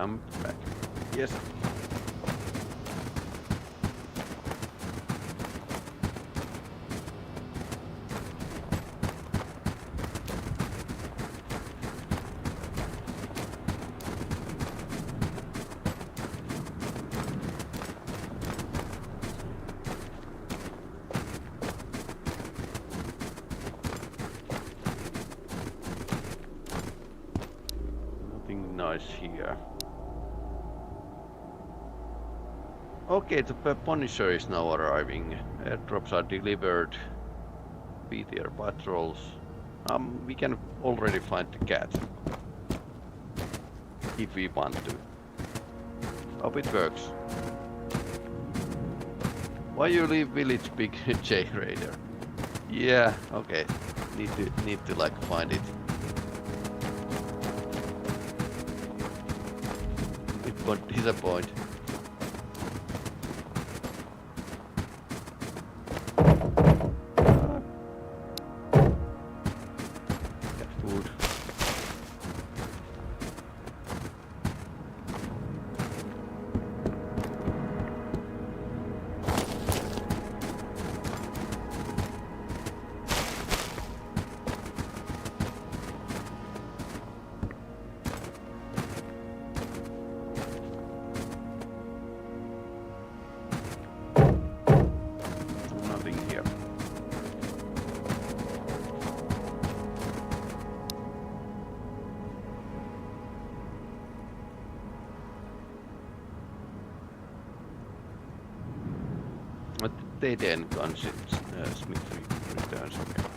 I'm back. Yes. Nothing nice here. Okay, the Punisher is now arriving. Airdrops are delivered. Be there patrols. We can already find the cat. If we want to. Hope it works. Why you leave village big J Raider? Yeah, okay. Need to like find it. It won't disappoint. Cat food. Nothing here. But they then consider Smith returns. Okay.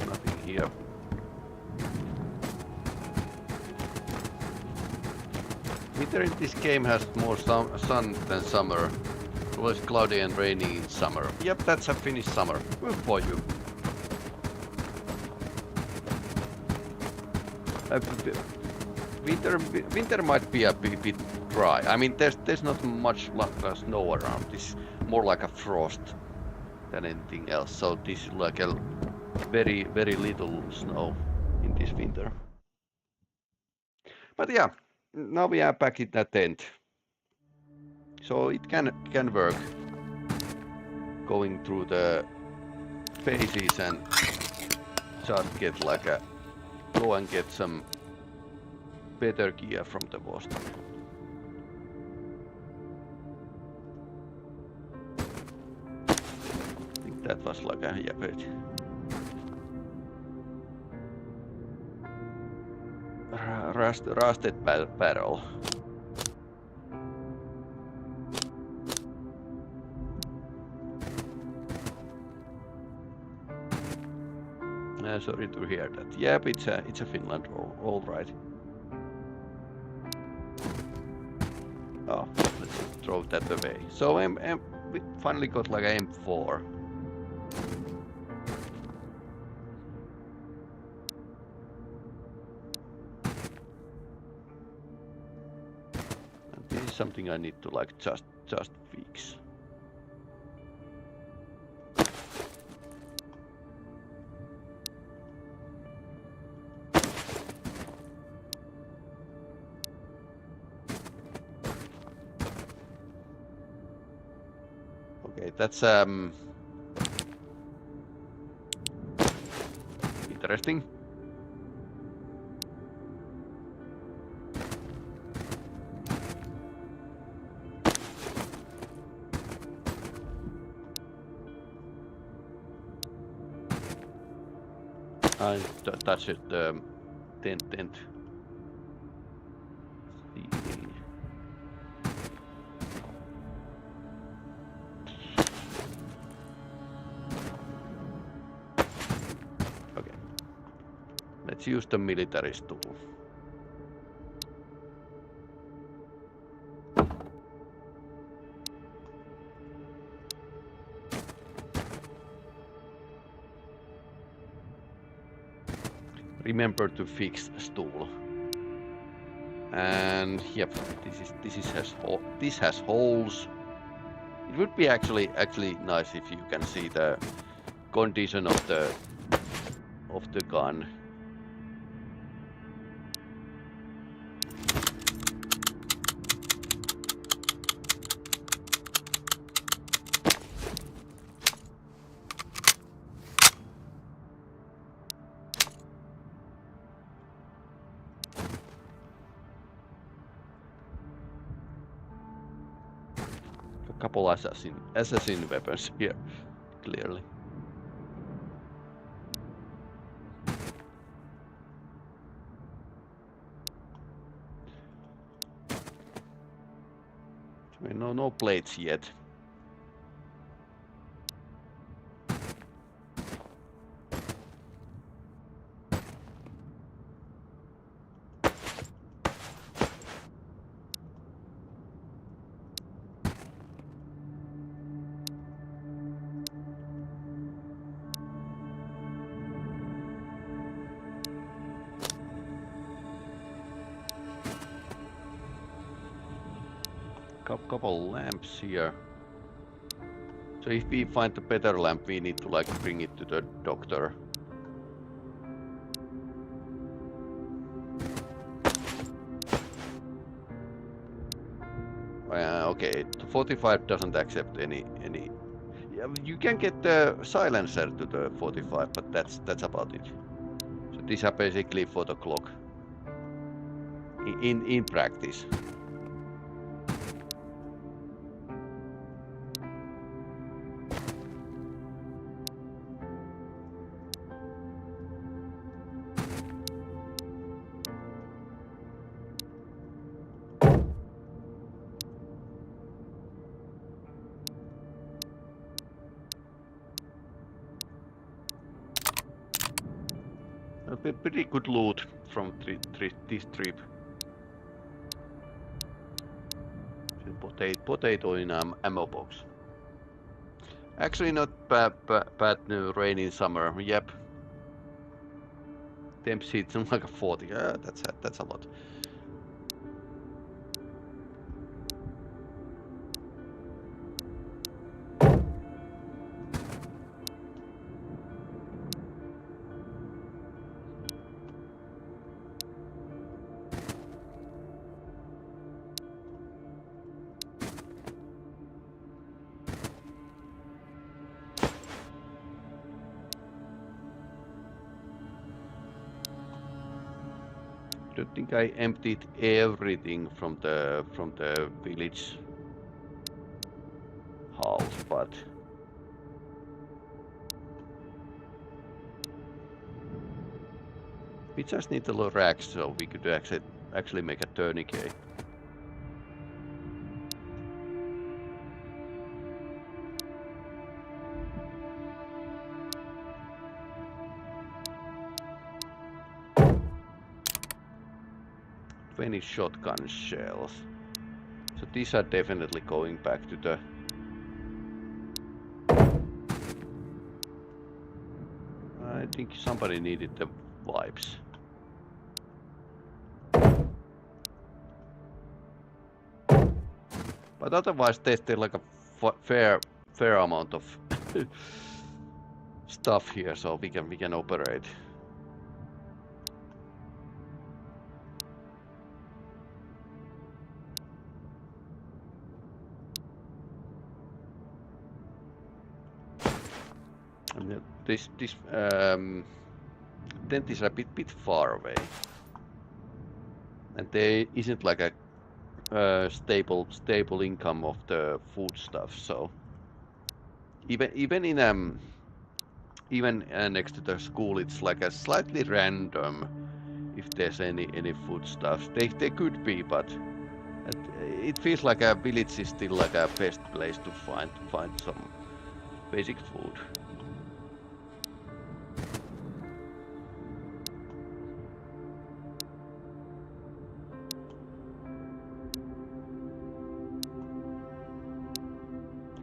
Nothing here. Winter in this game has more sun than summer. It was cloudy and rainy in summer. Yep, that's a Finnish summer. Good for you. Winter might be a bit dry. I mean, there's not much snow around. It's more like a frost than anything else. So this is like a very little snow in this winter. But yeah, now we are back in that tent. So it can work. Going through the phases and just get like a go and get some better gear from the Vostok. I think that was like a yapet. Rusted barrel. sorry to hear that. Yep, it's a Finland, all right. Oh, let's throw that away. So we finally got like an M4. And this is something I need to like just fix. Okay, that's interesting. I touched the tent. Okay, let's use the military tool. Remember to fix stool. And yep, this has holes. It would be actually nice if you can see the condition of the gun. A couple assassin weapons here, clearly. No plates yet. Couple lamps here. So if we find a better lamp, we need to like bring it to the doctor. Okay, the 45 doesn't accept any. Yeah, you can get the silencer to the 45, but that's about it. So these are basically for the clock. In practice. Pretty good loot from this trip. Potato in ammo box. Actually not bad rainy summer. Yep. Temp sheets like a 40. That's a lot. I don't think I emptied everything from the village house, but we just need a little racks so we could actually make a tourniquet. 20 shotgun shells. So these are definitely going back to the... I think somebody needed the wipes. But otherwise there's still like a fair amount of stuff here, so we can operate. And this tent is a bit far away, and there isn't like a stable income of the food stuff. So even next to the school, it's like a slightly random if there's any food stuff. They could be, but it feels like a village is still like a best place to find some basic food.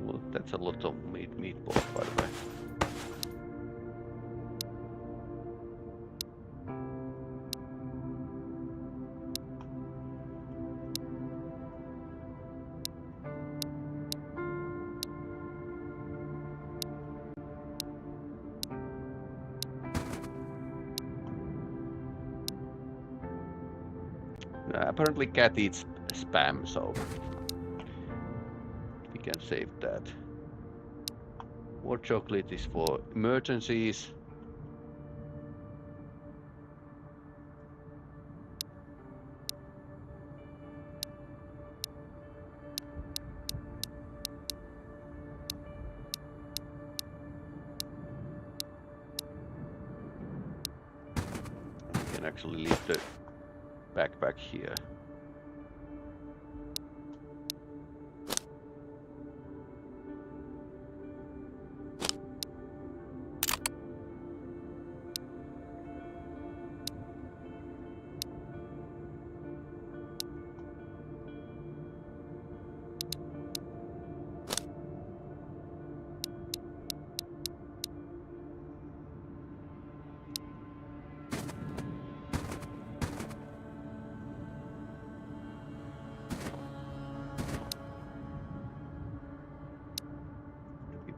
Well, that's a lot of meatballs, by the way. Apparently cat eats spam, so we can save that. More chocolate is for emergencies. We can actually leave the backpack here.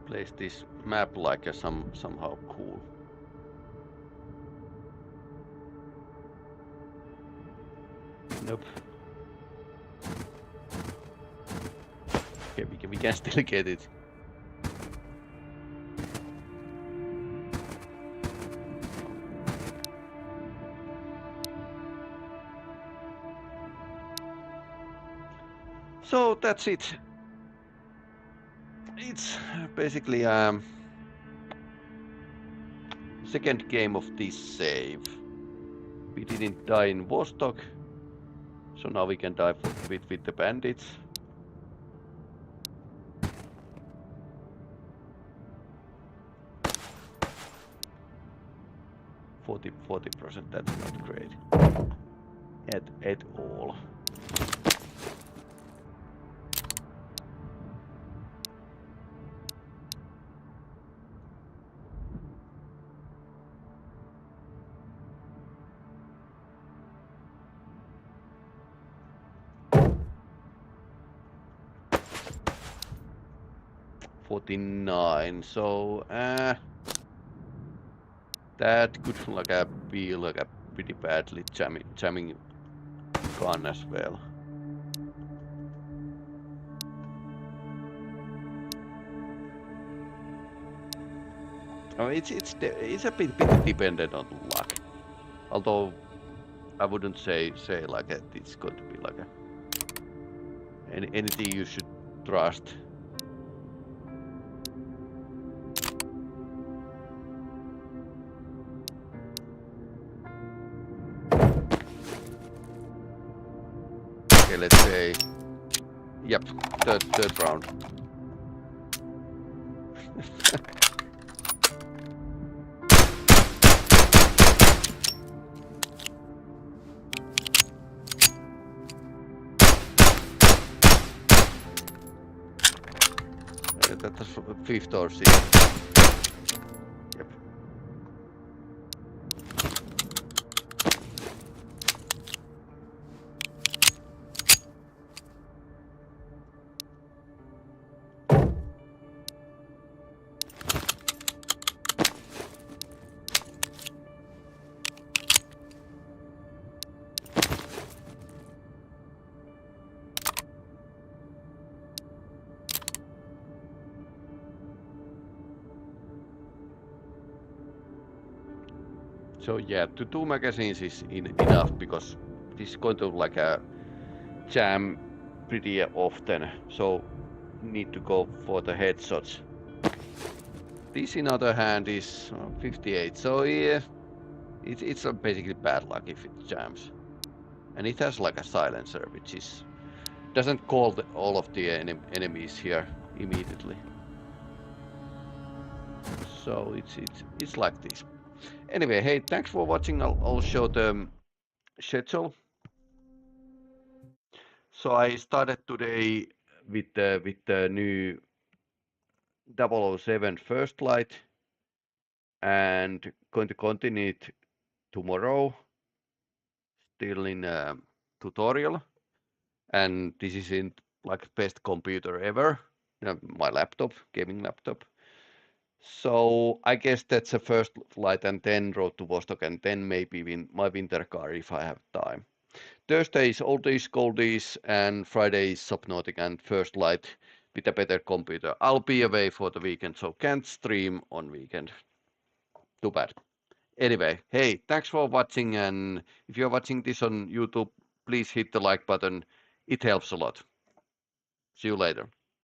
Place this map like a somehow cool. Nope. Okay, we can still get it. So that's it. It's basically second game of this save. We didn't die in Vostok, so now we can die with the bandits. Forty 40%, that's not great at all. $49, so that could be like a pretty badly jamming gun as well. I mean, it's a bit dependent on luck, although I wouldn't say like it's going to be like anything you should trust. Okay, let's say, yep, third round. that was 5th or 6th. Yep. So yeah, to 2 magazines is enough because this is going to like a jam pretty often, so need to go for the headshots. This, in other hand, is 58, so yeah, it's basically bad luck if it jams. And it has like a silencer, which is doesn't call all of the enemies here immediately. So it's like this. Anyway, hey, thanks for watching. I'll show the schedule. So I started today with the new 007 First Light, and going to continue it tomorrow, still in tutorial. And this is in like best computer ever, my laptop, gaming laptop. So I guess that's the First Light, and then Road to Vostok, and then maybe my winter car if I have time. Thursday is Oldies, Goldies, and Friday is Subnautic and First Light with a better computer. I'll be away for the weekend, so can't stream on weekend. Too bad. Anyway, hey, thanks for watching, and if you're watching this on YouTube, please hit the like button. It helps a lot. See you later.